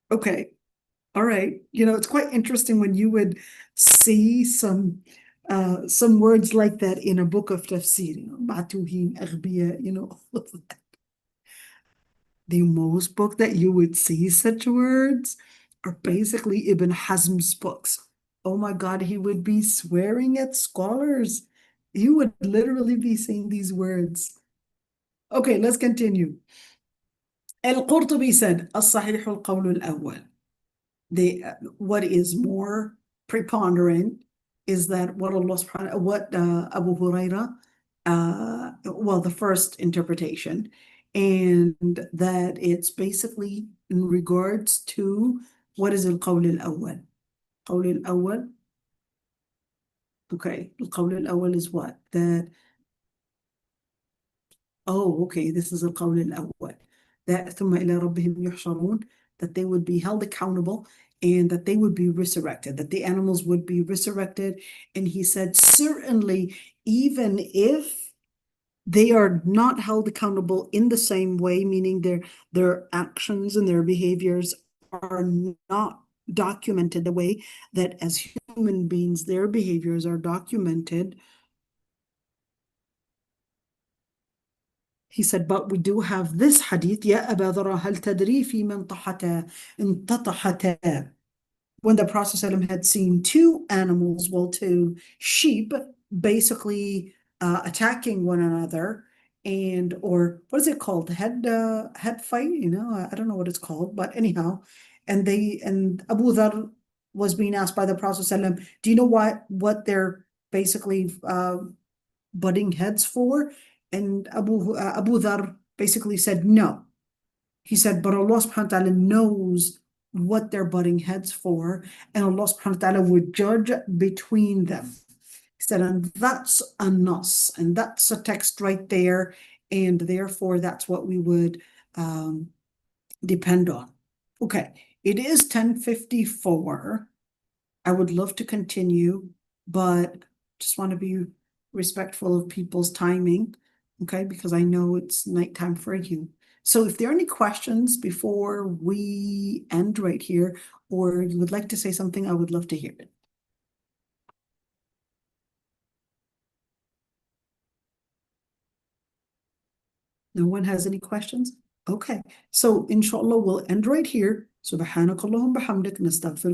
Okay, all right. You know, it's quite interesting when you would see some words like that in a book of tafsir, ma'tuhin, aghbiya, all of that. The most book that you would see such words are basically Ibn Hazm's books. Oh my God, he would be swearing at scholars. He would literally be saying these words. Okay, let's continue. Al-Qurtubi said, الصحيح القول الأول. What is more preponderant is that what Abu Huraira, well, the first interpretation, and that it's basically in regards to what is القول الأول. القول الأول. Okay, القول الأول is what? Okay, this is القول الأول. That ثم إلى ربهم يحشرون, that they would be held accountable and that they would be resurrected, that the animals would be resurrected. And he said, certainly, even if they are not held accountable in the same way, meaning their actions and their behaviors are not documented the way that as human beings their behaviors are documented. He said, but we do have this hadith, يا أبا ذر هل تدري في من انتطحتا, when the Prophet ﷺ had seen two animals, well, two sheep, basically attacking one another, and or what is it called? Head fight, I don't know what it's called, but anyhow, and Abu Dhar was being asked by the Prophet ﷺ, do you know what they're basically butting heads for? And Abu Dhar basically said no. He said, but Allah subhanahu wa ta'ala knows what they're butting heads for, and Allah subhanahu wa ta'ala would judge between them. He said, and that's a nas, and that's a text right there, and therefore that's what we would depend on. Okay, it is 10:54. I would love to continue, but just want to be respectful of people's timing, okay, because I know it's nighttime for you. So if there are any questions before we end right here, or you would like to say something, I would love to hear it. No one has any questions? Okay, so inshallah we'll end right here. Subhanakallahumma bihamdik nastaghfiruka